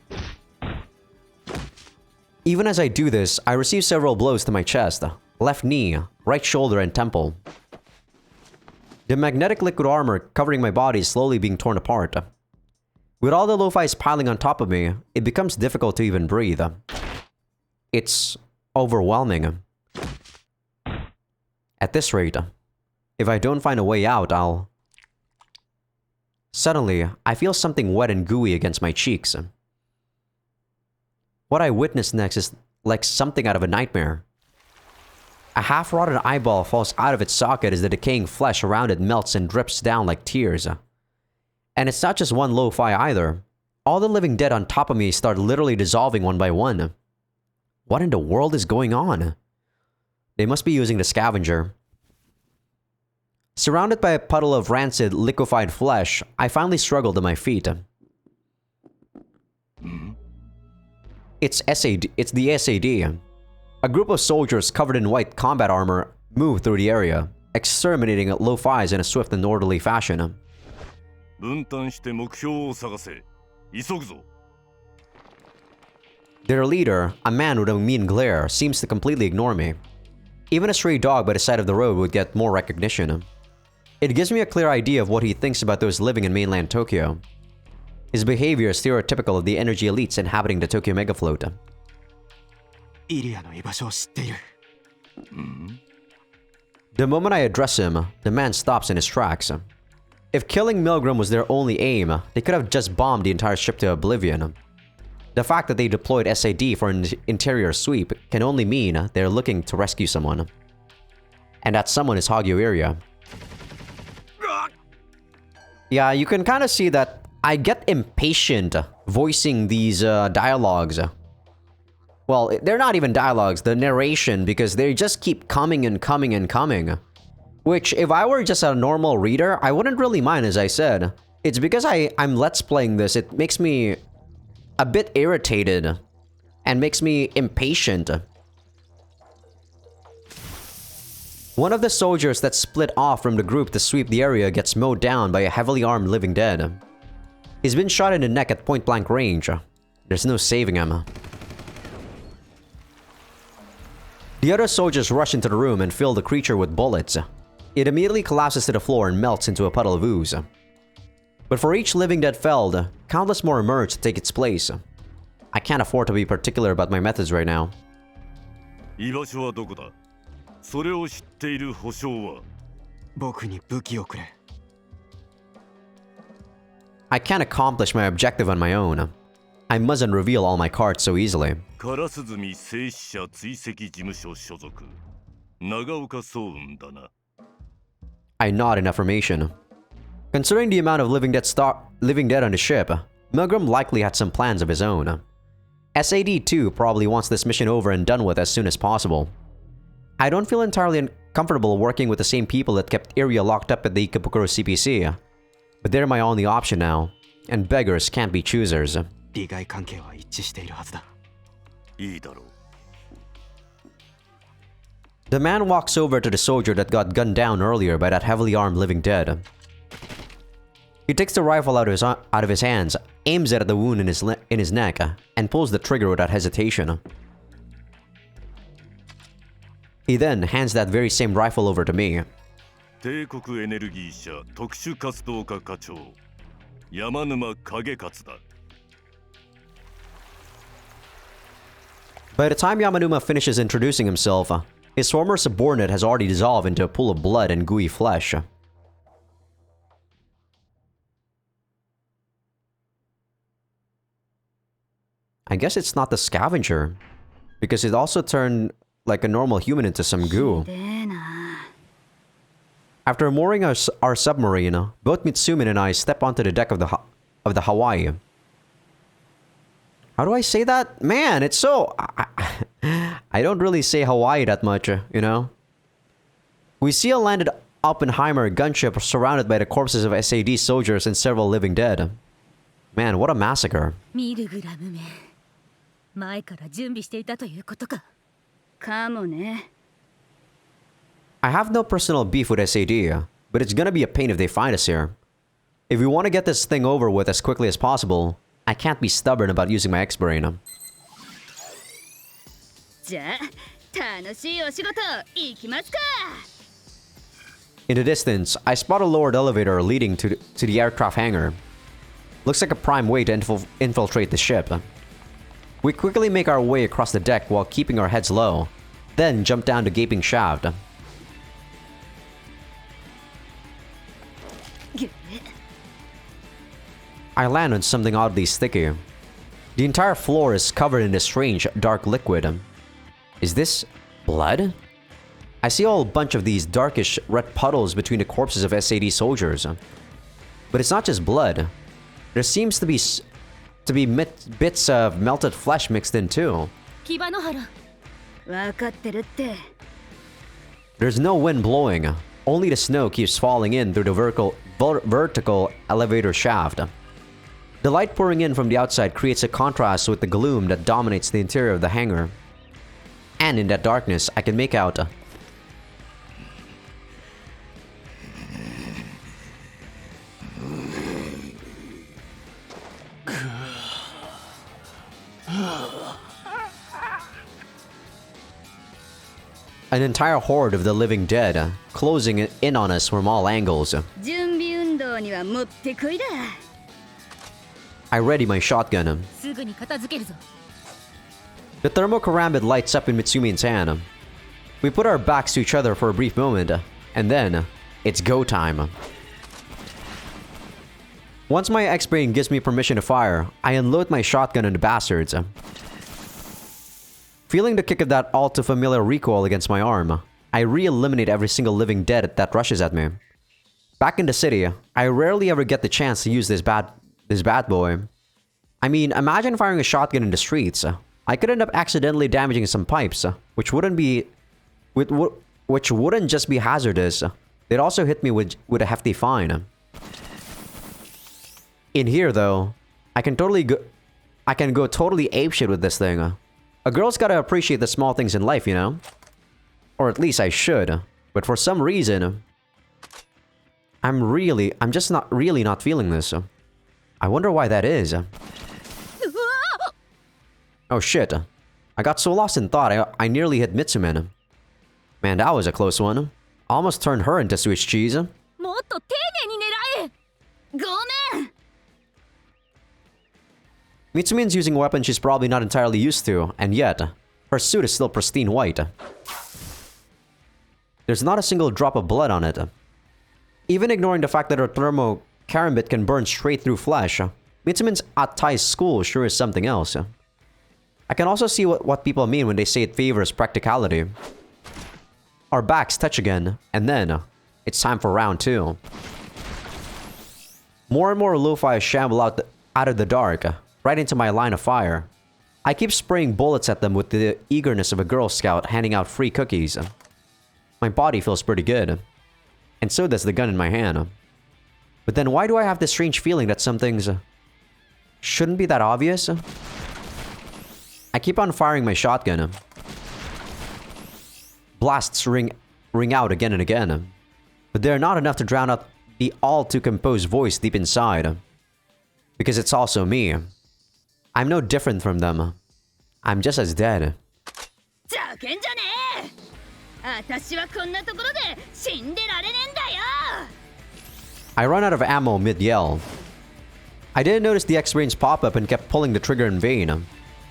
Even as I do this, I receive several blows to my chest, left knee, right shoulder, and temple. The magnetic liquid armor covering my body is slowly being torn apart. With all the lo-fis piling on top of me, it becomes difficult to even breathe. It's overwhelming. At this rate, if I don't find a way out, I'll... Suddenly, I feel something wet and gooey against my cheeks. What I witness next is like something out of a nightmare. A half-rotten eyeball falls out of its socket as the decaying flesh around it melts and drips down like tears. And it's not just one lo-fi either. All the living dead on top of me start literally dissolving one by one. What in the world is going on? They must be using the scavenger. Surrounded by a puddle of rancid, liquefied flesh, I finally struggle to my feet. It's the SAD. A group of soldiers covered in white combat armor move through the area, exterminating lo-fis in a swift and orderly fashion. Their leader, a man with a mean glare, seems to completely ignore me. Even a stray dog by the side of the road would get more recognition. It gives me a clear idea of what he thinks about those living in mainland Tokyo. His behavior is stereotypical of the energy elites inhabiting the Tokyo megafloat. The moment I address him, the man stops in his tracks. If killing Milgram was their only aim, they could have just bombed the entire ship to oblivion. The fact that they deployed SAD for an interior sweep can only mean they're looking to rescue someone. And that someone is Hagio area. Yeah, you can kind of see that I get impatient voicing these dialogues. Well, they're not even dialogues, the narration, because they just keep coming and coming and coming. Which, if I were just a normal reader, I wouldn't really mind, as I said. It's because I'm Let's Playing this, it makes me a bit irritated and makes me impatient. One of the soldiers that split off from the group to sweep the area gets mowed down by a heavily armed living dead. He's been shot in the neck at point-blank range. There's no saving him. The other soldiers rush into the room and fill the creature with bullets. It immediately collapses to the floor and melts into a puddle of ooze. But for each living dead felled, countless more emerge to take its place. I can't afford to be particular about my methods right now. I can't accomplish my objective on my own. I mustn't reveal all my cards so easily. I nod in affirmation. Considering the amount of living dead on the ship, Milgram likely had some plans of his own. SAD too probably wants this mission over and done with as soon as possible. I don't feel entirely comfortable working with the same people that kept Iria locked up at the Ikebukuro CPC, but they're my only option now, and beggars can't be choosers. The man walks over to the soldier that got gunned down earlier by that heavily armed living dead. He takes the rifle out of his hands, aims it at the wound in his neck, and pulls the trigger without hesitation. He then hands that very same rifle over to me. By the time Yamanuma finishes introducing himself, his former subordinate has already dissolved into a pool of blood and gooey flesh. I guess it's not the scavenger, because it also turned like a normal human into some goo. After mooring our submarine, both Mitsumin and I step onto the deck of the Hawaii. How do I say that? Man, it's so... I don't really say Hawaii that much, you know? We see a landed Oppenheimer gunship surrounded by the corpses of SAD soldiers and several living dead. Man, what a massacre. I have no personal beef with SAD, but it's gonna be a pain if they find us here. If we want to get this thing over with as quickly as possible, I can't be stubborn about using my X-Brain. じゃあ楽しいお仕事行きますか。 In the distance, I spot a lowered elevator leading to the aircraft hangar. Looks like a prime way to infiltrate the ship. We quickly make our way across the deck while keeping our heads low, then jump down the gaping shaft. I land on something oddly sticky. The entire floor is covered in this strange, dark liquid. Is this blood? I see a whole bunch of these darkish red puddles between the corpses of SAD soldiers. But it's not just blood. There seems to be bits of melted flesh mixed in too. 騎馬の原。分かってるって。 There's no wind blowing. Only the snow keeps falling in through the vertical elevator shaft. The light pouring in from the outside creates a contrast with the gloom that dominates the interior of the hangar. And in that darkness, I can make out an entire horde of the living dead, closing in on us from all angles. 準備運動にはもってこいだ。 I ready my shotgun. すぐに片付けるぞ。 The thermokarambit lights up in Mitsumi's hand. We put our backs to each other for a brief moment, and then it's go time. Once my X-Brain gives me permission to fire, I unload my shotgun on the bastards. Feeling the kick of that all too familiar recoil against my arm, I re-eliminate every single living dead that rushes at me. Back in the city, I rarely ever get the chance to use this bad boy. I mean, imagine firing a shotgun in the streets. I could end up accidentally damaging some pipes, which wouldn't just be hazardous. They'd also hit me with a hefty fine. In here, though, I can go totally apeshit with this thing. A girl's gotta appreciate the small things in life, you know? Or at least I should. But for some reason, I'm just not feeling this. I wonder why that is. Oh shit. I got so lost in thought, I nearly hit Mitsumen. Man, that was a close one. Almost turned her into Swiss cheese. もっと丁寧に狙え。ごめん。 Mitsumin's using a weapon she's probably not entirely used to, and yet, her suit is still pristine white. There's not a single drop of blood on it. Even ignoring the fact that her thermokarambit can burn straight through flesh, Mitsumin's Attai's school sure is something else. I can also see what people mean when they say it favors practicality. Our backs touch again, and then, it's time for round 2. More and more lo-fi shamble out of the dark, right into my line of fire. I keep spraying bullets at them with the eagerness of a Girl Scout handing out free cookies. My body feels pretty good. And so does the gun in my hand. But then why do I have this strange feeling that some things shouldn't be that obvious? I keep on firing my shotgun. Blasts ring out again and again. But they're not enough to drown out the all-too-composed voice deep inside. Because it's also me. I'm no different from them. I'm just as dead. ざけんじゃねえ。私はこんなところで死んでられねえんだよ。 I run out of ammo mid-yell. I didn't notice the X-Brains pop up and kept pulling the trigger in vain.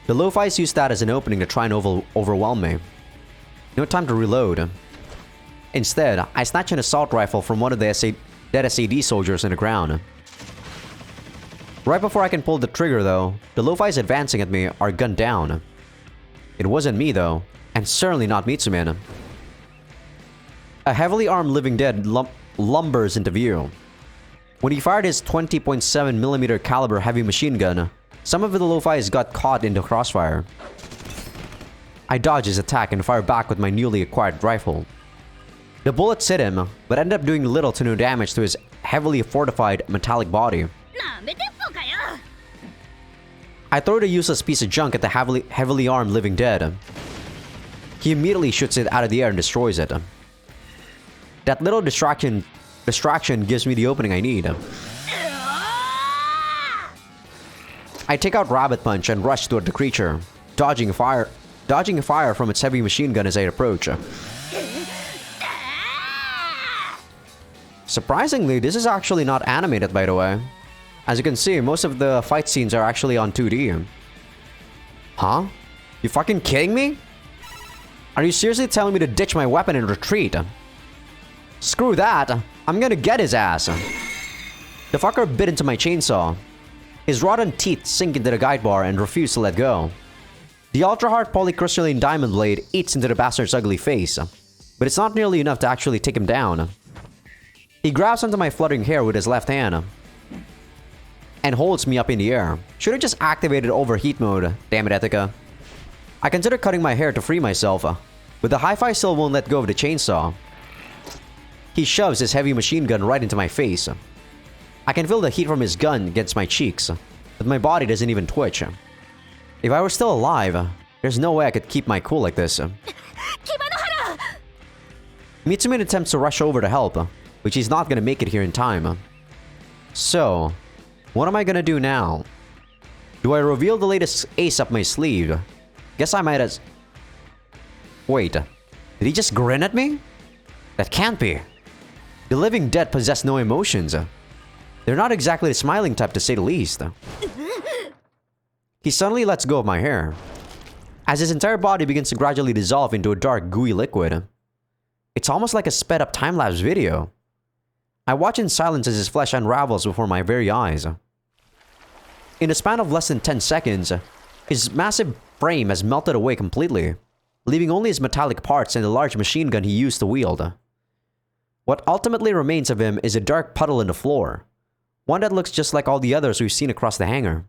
The lo-fis used that as an opening to try and overwhelm me. No time to reload. Instead, I snatch an assault rifle from one of the dead SAD soldiers in the ground. Right before I can pull the trigger, though, the lo-fis advancing at me are gunned down. It wasn't me, though, and certainly not Mitsumen. A heavily armed living dead lumbers into view. When he fired his 20.7mm caliber heavy machine gun, some of the lo-fis got caught in the crossfire. I dodge his attack and fire back with my newly acquired rifle. The bullets hit him, but end up doing little to no damage to his heavily fortified metallic body. なめてっぽかよ。 I throw the useless piece of junk at the heavily armed living dead. He immediately shoots it out of the air and destroys it. That little distraction gives me the opening I need. I take out Rabbit Punch and rush toward the creature, dodging fire dodging fire from its heavy machine gun as I approach. Surprisingly, this is actually not animated, by the way. As you can see, most of the fight scenes are actually on 2D. Huh? You fucking kidding me? Are you seriously telling me to ditch my weapon and retreat? Screw that. I'm gonna get his ass. The fucker bit into my chainsaw. His rotten teeth sink into the guide bar and refuse to let go. The ultra-hard polycrystalline diamond blade eats into the bastard's ugly face, but it's not nearly enough to actually take him down. He grabs onto my fluttering hair with his left hand and holds me up in the air. Should have just activated overheat mode, damn it, Etika. I consider cutting my hair to free myself, but the hi-fi still won't let go of the chainsaw. He shoves his heavy machine gun right into my face. I can feel the heat from his gun against my cheeks, but my body doesn't even twitch. If I were still alive, there's no way I could keep my cool like this. Mitsumi attempts to rush over to help, but she's not gonna make it here in time. So, what am I gonna do now? Do I reveal the latest ace up my sleeve? Guess I might as... Wait, did he just grin at me? That can't be. The living dead possess no emotions. They're not exactly the smiling type, to say the least. He suddenly lets go of my hair, as his entire body begins to gradually dissolve into a dark, gooey liquid. It's almost like a sped-up time-lapse video. I watch in silence as his flesh unravels before my very eyes. In a span of less than 10 seconds, his massive frame has melted away completely, leaving only his metallic parts and the large machine gun he used to wield. What ultimately remains of him is a dark puddle in the floor, one that looks just like all the others we've seen across the hangar.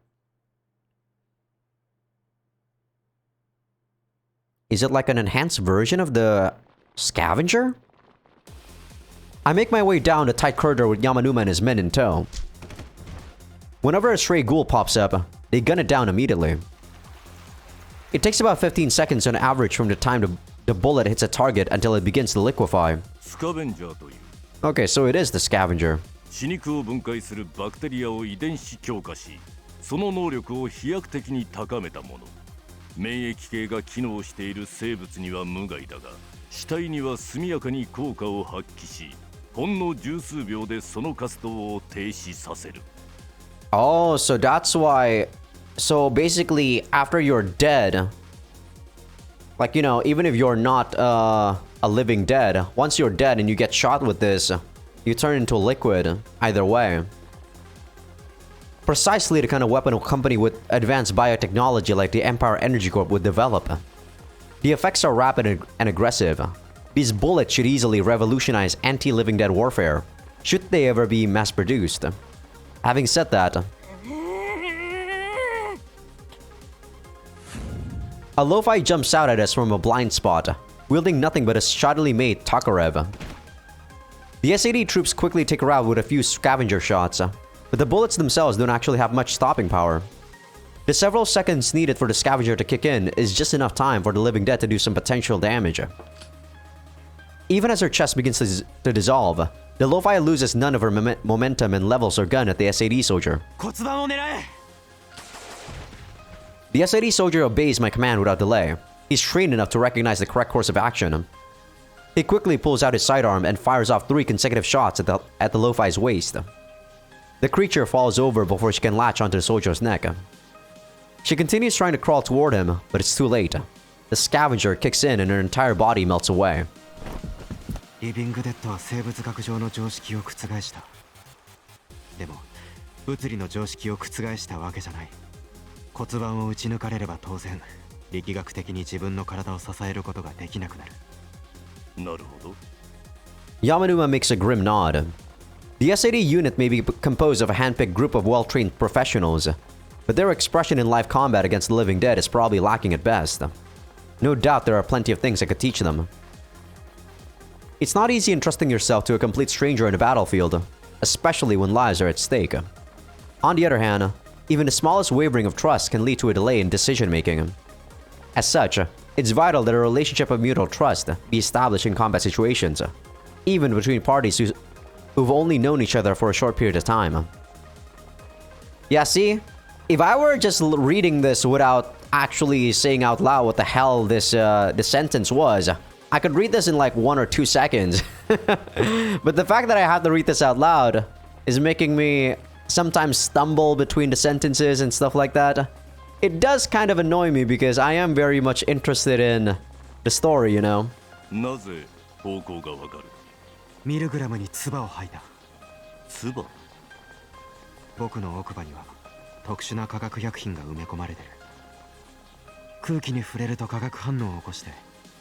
Is it like an enhanced version of the scavenger? I make my way down the tight corridor with Yamanuma and his men in tow. Whenever a stray ghoul pops up, they gun it down immediately. It takes about 15 seconds on average from the time the bullet hits a target until it begins to liquefy. Okay, so it is the scavenger. 死肉を分解するバクテリアを遺伝子強化し、その能力を飛躍的に高めたもの。免疫系が機能している生物には無害だが、死体には速やかに効果を発揮し、ほんの十数秒でその活動を停止させる。Oh, so that's why... So basically, after you're dead... Like, you know, even if you're not a living dead, once you're dead and you get shot with this, you turn into liquid, either way. Precisely the kind of weapon a company with advanced biotechnology like the Empire Energy Corp would develop. The effects are rapid and aggressive. These bullets should easily revolutionize anti-living dead warfare, should they ever be mass-produced. Having said that, a Lo-Fi jumps out at us from a blind spot, wielding nothing but a shoddily made Tokarev. The SAD troops quickly take her out with a few scavenger shots, but the bullets themselves don't actually have much stopping power. The several seconds needed for the scavenger to kick in is just enough time for the living dead to do some potential damage. Even as her chest begins to dissolve, the Lo-Fi loses none of her momentum and levels her gun at the SAD soldier. The SAD soldier obeys my command without delay. He's trained enough to recognize the correct course of action. He quickly pulls out his sidearm and fires off 3 consecutive shots at the Lo-Fi's waist. The creature falls over before she can latch onto the soldier's neck. She continues trying to crawl toward him, but it's too late. The scavenger kicks in and her entire body melts away. リビングデッドは生物学上の常識を覆した。でも、物理の常識を覆したわけじゃない。骨盤を打ち抜かれれば当然、力学的に自分の体を支えることができなくなる。なるほど。Yamanuma makes a grim nod. The SAD unit may be composed of a handpicked group of well-trained professionals, but their expression in live combat against the living dead is probably lacking at best. No doubt there are plenty of things I could teach them. It's not easy entrusting yourself to a complete stranger in a battlefield, especially when lives are at stake. On the other hand, even the smallest wavering of trust can lead to a delay in decision-making. As such, it's vital that a relationship of mutual trust be established in combat situations, even between parties who've only known each other for a short period of time. Yeah, see? If I were just reading this without actually saying out loud what the hell this sentence was. I could read this in like 1 or 2 seconds. But the fact that I have to read this out loud is making me sometimes stumble between the sentences and stuff like that. It does kind of annoy me because I am very much interested in the story, you know. なぜ方向がわかる？ミルグラムに唾を吐いた。唾？僕の奥歯には特殊な化学薬品が埋め込まれてる。空気に触れると化学反応を起こして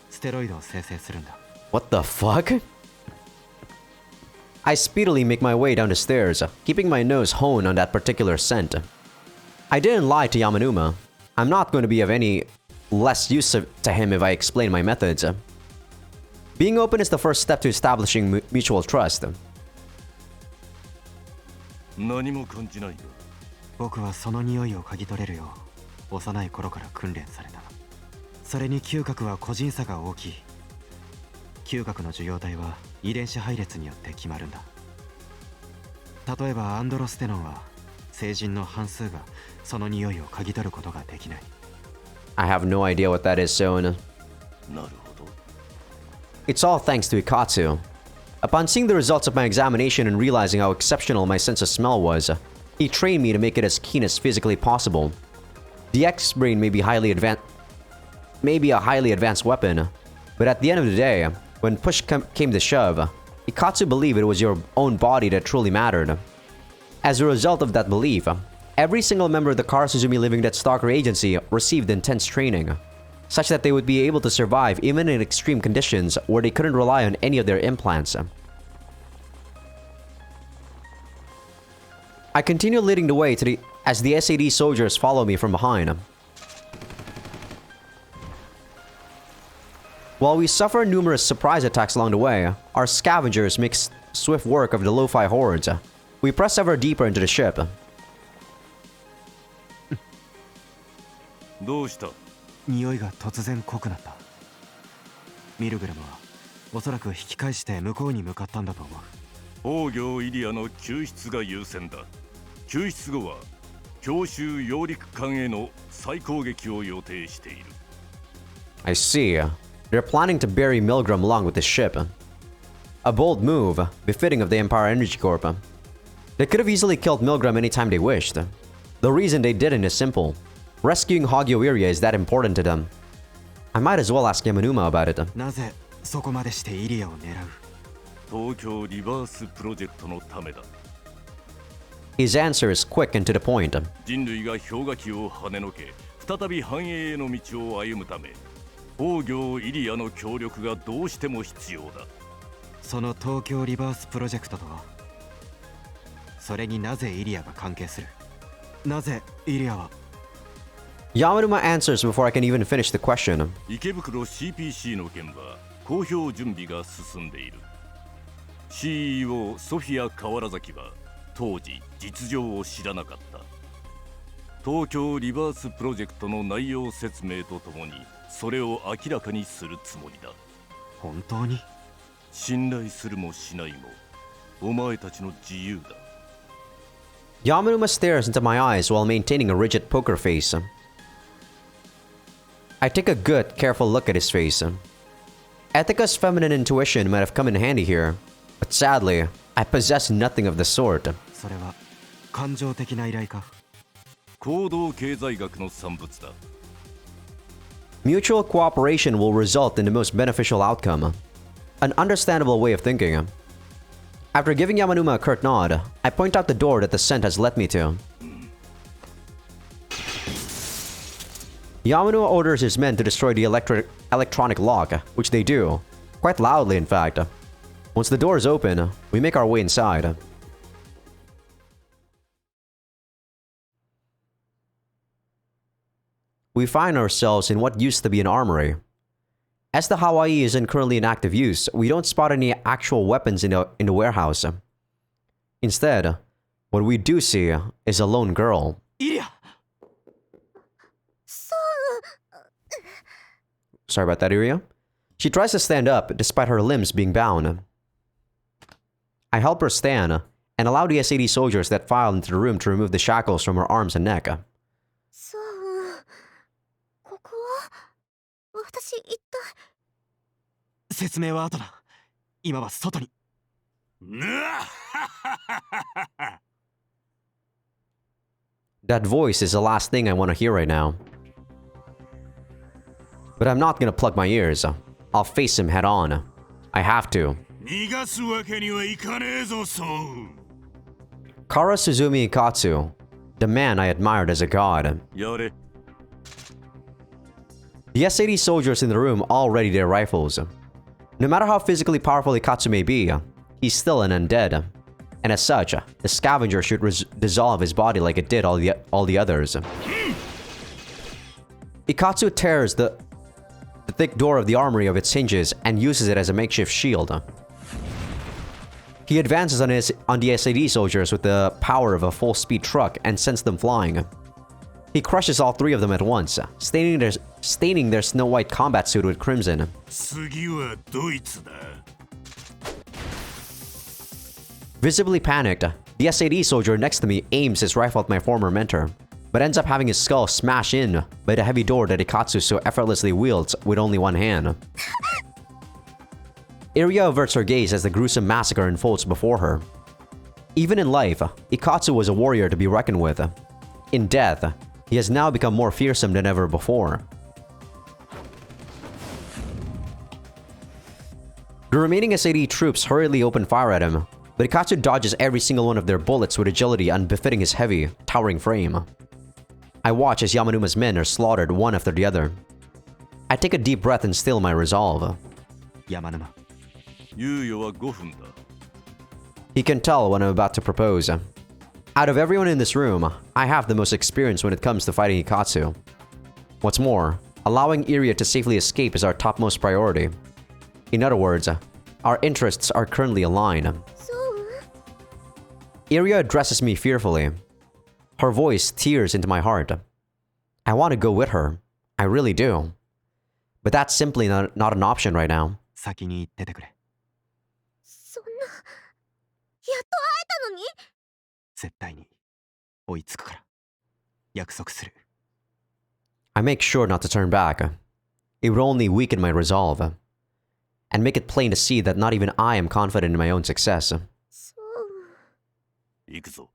ステロイドを生成するんだ。What the fuck? I speedily make my way down the stairs, keeping my nose honed on that particular scent. I didn't lie to Yamanuma. I'm not going to be of any less use to him if I explain my methods. Being open is the first step to establishing mutual trust. 何も感じないよ。僕はその匂いを嗅ぎ取れるよう幼い頃から訓練された。それに嗅覚は個人差が大きい。嗅覚の受容体は遺伝子配列によって決まるんだ。例えばアンドロステノンは成人の半数がその匂いを嗅ぎ取ることができない。I have no idea what that is, Son. なるほど。It's all thanks to Ikatsu. Upon seeing the results of my examination and realizing how exceptional my sense of smell was, he trained me to make it as keen as physically possible. The X-Brain may be a highly advanced weapon, but at the end of the day, when push came to shove, Ikatsu believed it was your own body that truly mattered. As a result of that belief, every single member of the Karasuzumi Living Dead Stalker Agency received intense training, such that they would be able to survive even in extreme conditions where they couldn't rely on any of their implants. I continue leading the way as the SAD soldiers follow me from behind. While we suffer numerous surprise attacks along the way, our scavengers make swift work of the lo-fi hordes. We press ever deeper into the ship. どうした？匂いが突然濃くなった。ミルグラムはおそらく引き返して向こうに向かったんだと思う。王行イリアの救出が優先だ。救出後は強襲揚陸艦への再攻撃を予定している。I see. They're planning to bury Milgram along with the ship. A bold move, befitting of the Empire Energy Corp. They could have easily killed Milgram anytime they wished. The reason they didn't is simple. Rescuing Hagio area is that important to them. I might as well ask Yamanuma about it. なぜそこまでしてイリアを狙う？東京リバースプロジェクトのためだ。His answer is quick and to the point. 人類が氷河期を跳ねのけ、再び繁栄への道を歩むため、王行イリアの協力がどうしても必要だ。その東京リバースプロジェクトとは？それになぜイリアが関係する？なぜイリアは？ Yamanuma answers before I can even finish the question. 池袋 CPC の件は公表準備が進んでいる。CEO ソフィア河原崎は当時実情を知らなかった。東京リバースプロジェクトの内容説明とともにそれを明らかにするつもりだ。本当に？信頼するもしないもお前たちの自由だ。Yamanuma stares into my eyes while maintaining a rigid poker face. I take a good, careful look at his face. Ethica's feminine intuition might have come in handy here, but sadly, I possess nothing of the sort. それは感情的な依頼か？行動経済学の産物だ。Mutual cooperation will result in the most beneficial outcome. An understandable way of thinking. After giving Yamanuma a curt nod, I point out the door that the scent has led me to. Yamanuma orders his men to destroy the electronic lock, which they do, quite loudly in fact. Once the door is open, we make our way inside. We find ourselves in what used to be an armory. As the Hawaii isn't currently in active use, we don't spot any actual weapons in the warehouse. Instead, what we do see is a lone girl. Sorry about that, Iria. She tries to stand up despite her limbs being bound. I help her stand and allow the SAD soldiers that file into the room to remove the shackles from her arms and neck. 一体。説明は後だ。今は外に。That voice is the last thing I want to hear right now. But I'm not gonna plug my ears. I'll face him head on. I have to. Kara Suzumi Ikatsu, the man I admired as a god. The S-80 soldiers in the room all ready their rifles. No matter how physically powerful Ikatsu may be, he's still an undead. And as such, the scavenger should dissolve his body like it did all the others. Ikatsu tears the thick door of the armory of its hinges and uses it as a makeshift shield. He advances on the S-80 soldiers with the power of a full-speed truck and sends them flying. He crushes all three of them at once, staining their snow-white combat suit with crimson. Visibly panicked, the S-80 soldier next to me aims his rifle at my former mentor, but ends up having his skull smashed in by the heavy door that Ikatsu so effortlessly wields with only one hand. Iria averts her gaze as the gruesome massacre unfolds before her. Even in life, Ikatsu was a warrior to be reckoned with. In death, he has now become more fearsome than ever before. The remaining S-80 troops hurriedly open fire at him, but Ikatsu dodges every single one of their bullets with agility unbefitting his heavy, towering frame. I watch as Yamanuma's men are slaughtered one after the other. I take a deep breath and still my resolve. Yamanuma. He can tell when I'm about to propose. Out of everyone in this room, I have the most experience when it comes to fighting Ikatsu. What's more, allowing Iria to safely escape is our topmost priority. In other words, our interests are currently aligned. Iria addresses me fearfully. Her voice tears into my heart. I want to go with her. I really do. But that's simply not an option right now. 先に行っててくれ。そんな。やっと会えたのに。絶対に追いつくから。約束する。I make sure not to turn back. It would only weaken my resolve. And make it plain to see that not even I am confident in my own success. そう。行くぞ。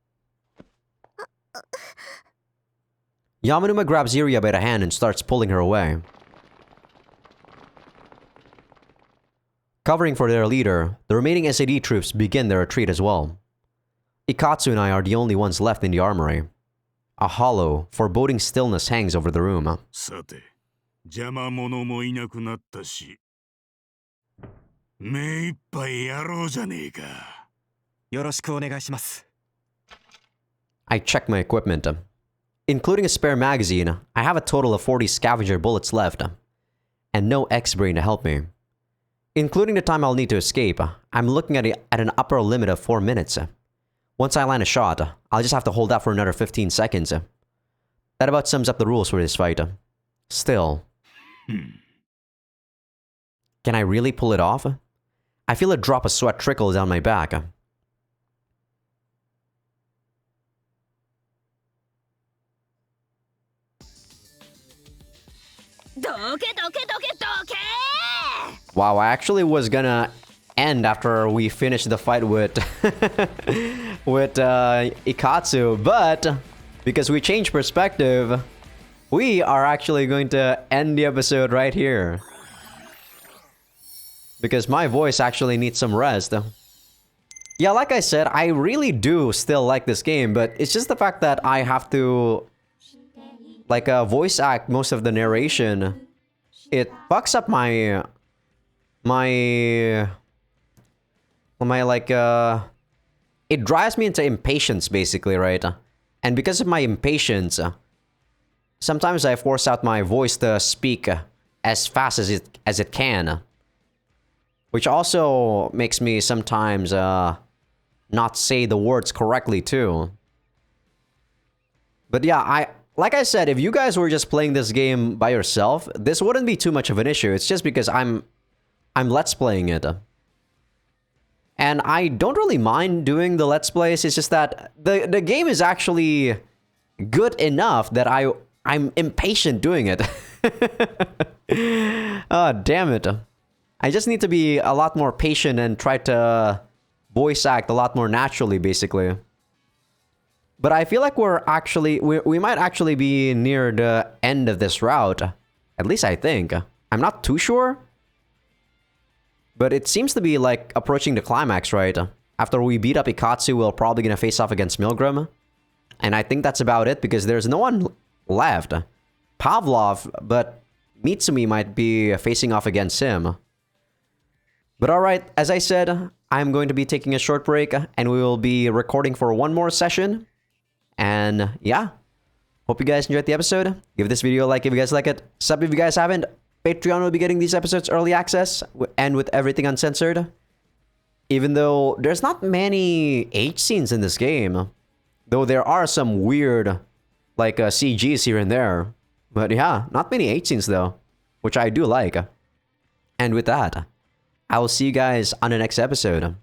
Yamanuma grabs Iria by the hand and starts pulling her away. Covering for their leader, the remaining S-80 troops begin their retreat as well. Ikatsu and I are the only ones left in the armory. A hollow, foreboding stillness hangs over the room. さて、邪魔者もいなくなったし、目いっぱいやろうじゃねえか。よろしくお願いします。I check my equipment. Including a spare magazine, I have a total of 40 scavenger bullets left, and no X-brain to help me. Including the time I'll need to escape, I'm looking at an upper limit of 4 minutes. Once I land a shot, I'll just have to hold out for another 15 seconds. That about sums up the rules for this fight. Still. Can I really pull it off? I feel a drop of sweat trickle down my back. Wow, I actually was gonna end after we finished the fight with Ikatsu, but because we changed perspective, we are actually going to end the episode right here. Because my voice actually needs some rest. Yeah, like I said, I really do still like this game, but it's just the fact that I have to like voice act most of the narration. It fucks up my it drives me into impatience basically, right? And because of my impatience, sometimes I force out my voice to speak as fast as it can, which also makes me sometimes not say the words correctly too. But yeah, like I said, if you guys were just playing this game by yourself, this wouldn't be too much of an issue. It's just because I'm Let's Playing it. And I don't really mind doing the Let's Plays. It's just that the game is actually good enough that I'm impatient doing it. Oh, damn it. I just need to be a lot more patient and try to voice act a lot more naturally, basically. But I feel like we might actually be near the end of this route. At least I think. I'm not too sure. But it seems to be like approaching the climax, right? After we beat up Ikatsu, we're probably gonna face off against Milgram. And I think that's about it because there's no one left. Pavlov, but Mitsumi might be facing off against him. But alright, as I said, I'm going to be taking a short break and we will be recording for one more session. And yeah, hope you guys enjoyed the episode. Give this video a like if you guys like it. Sub if you guys haven't. Patreon will be getting these episodes early access and with everything uncensored. Even though there's not many H scenes in this game. Though there are some weird like CGs here and there. But yeah, not many H scenes though. Which I do like. And with that, I will see you guys on the next episode.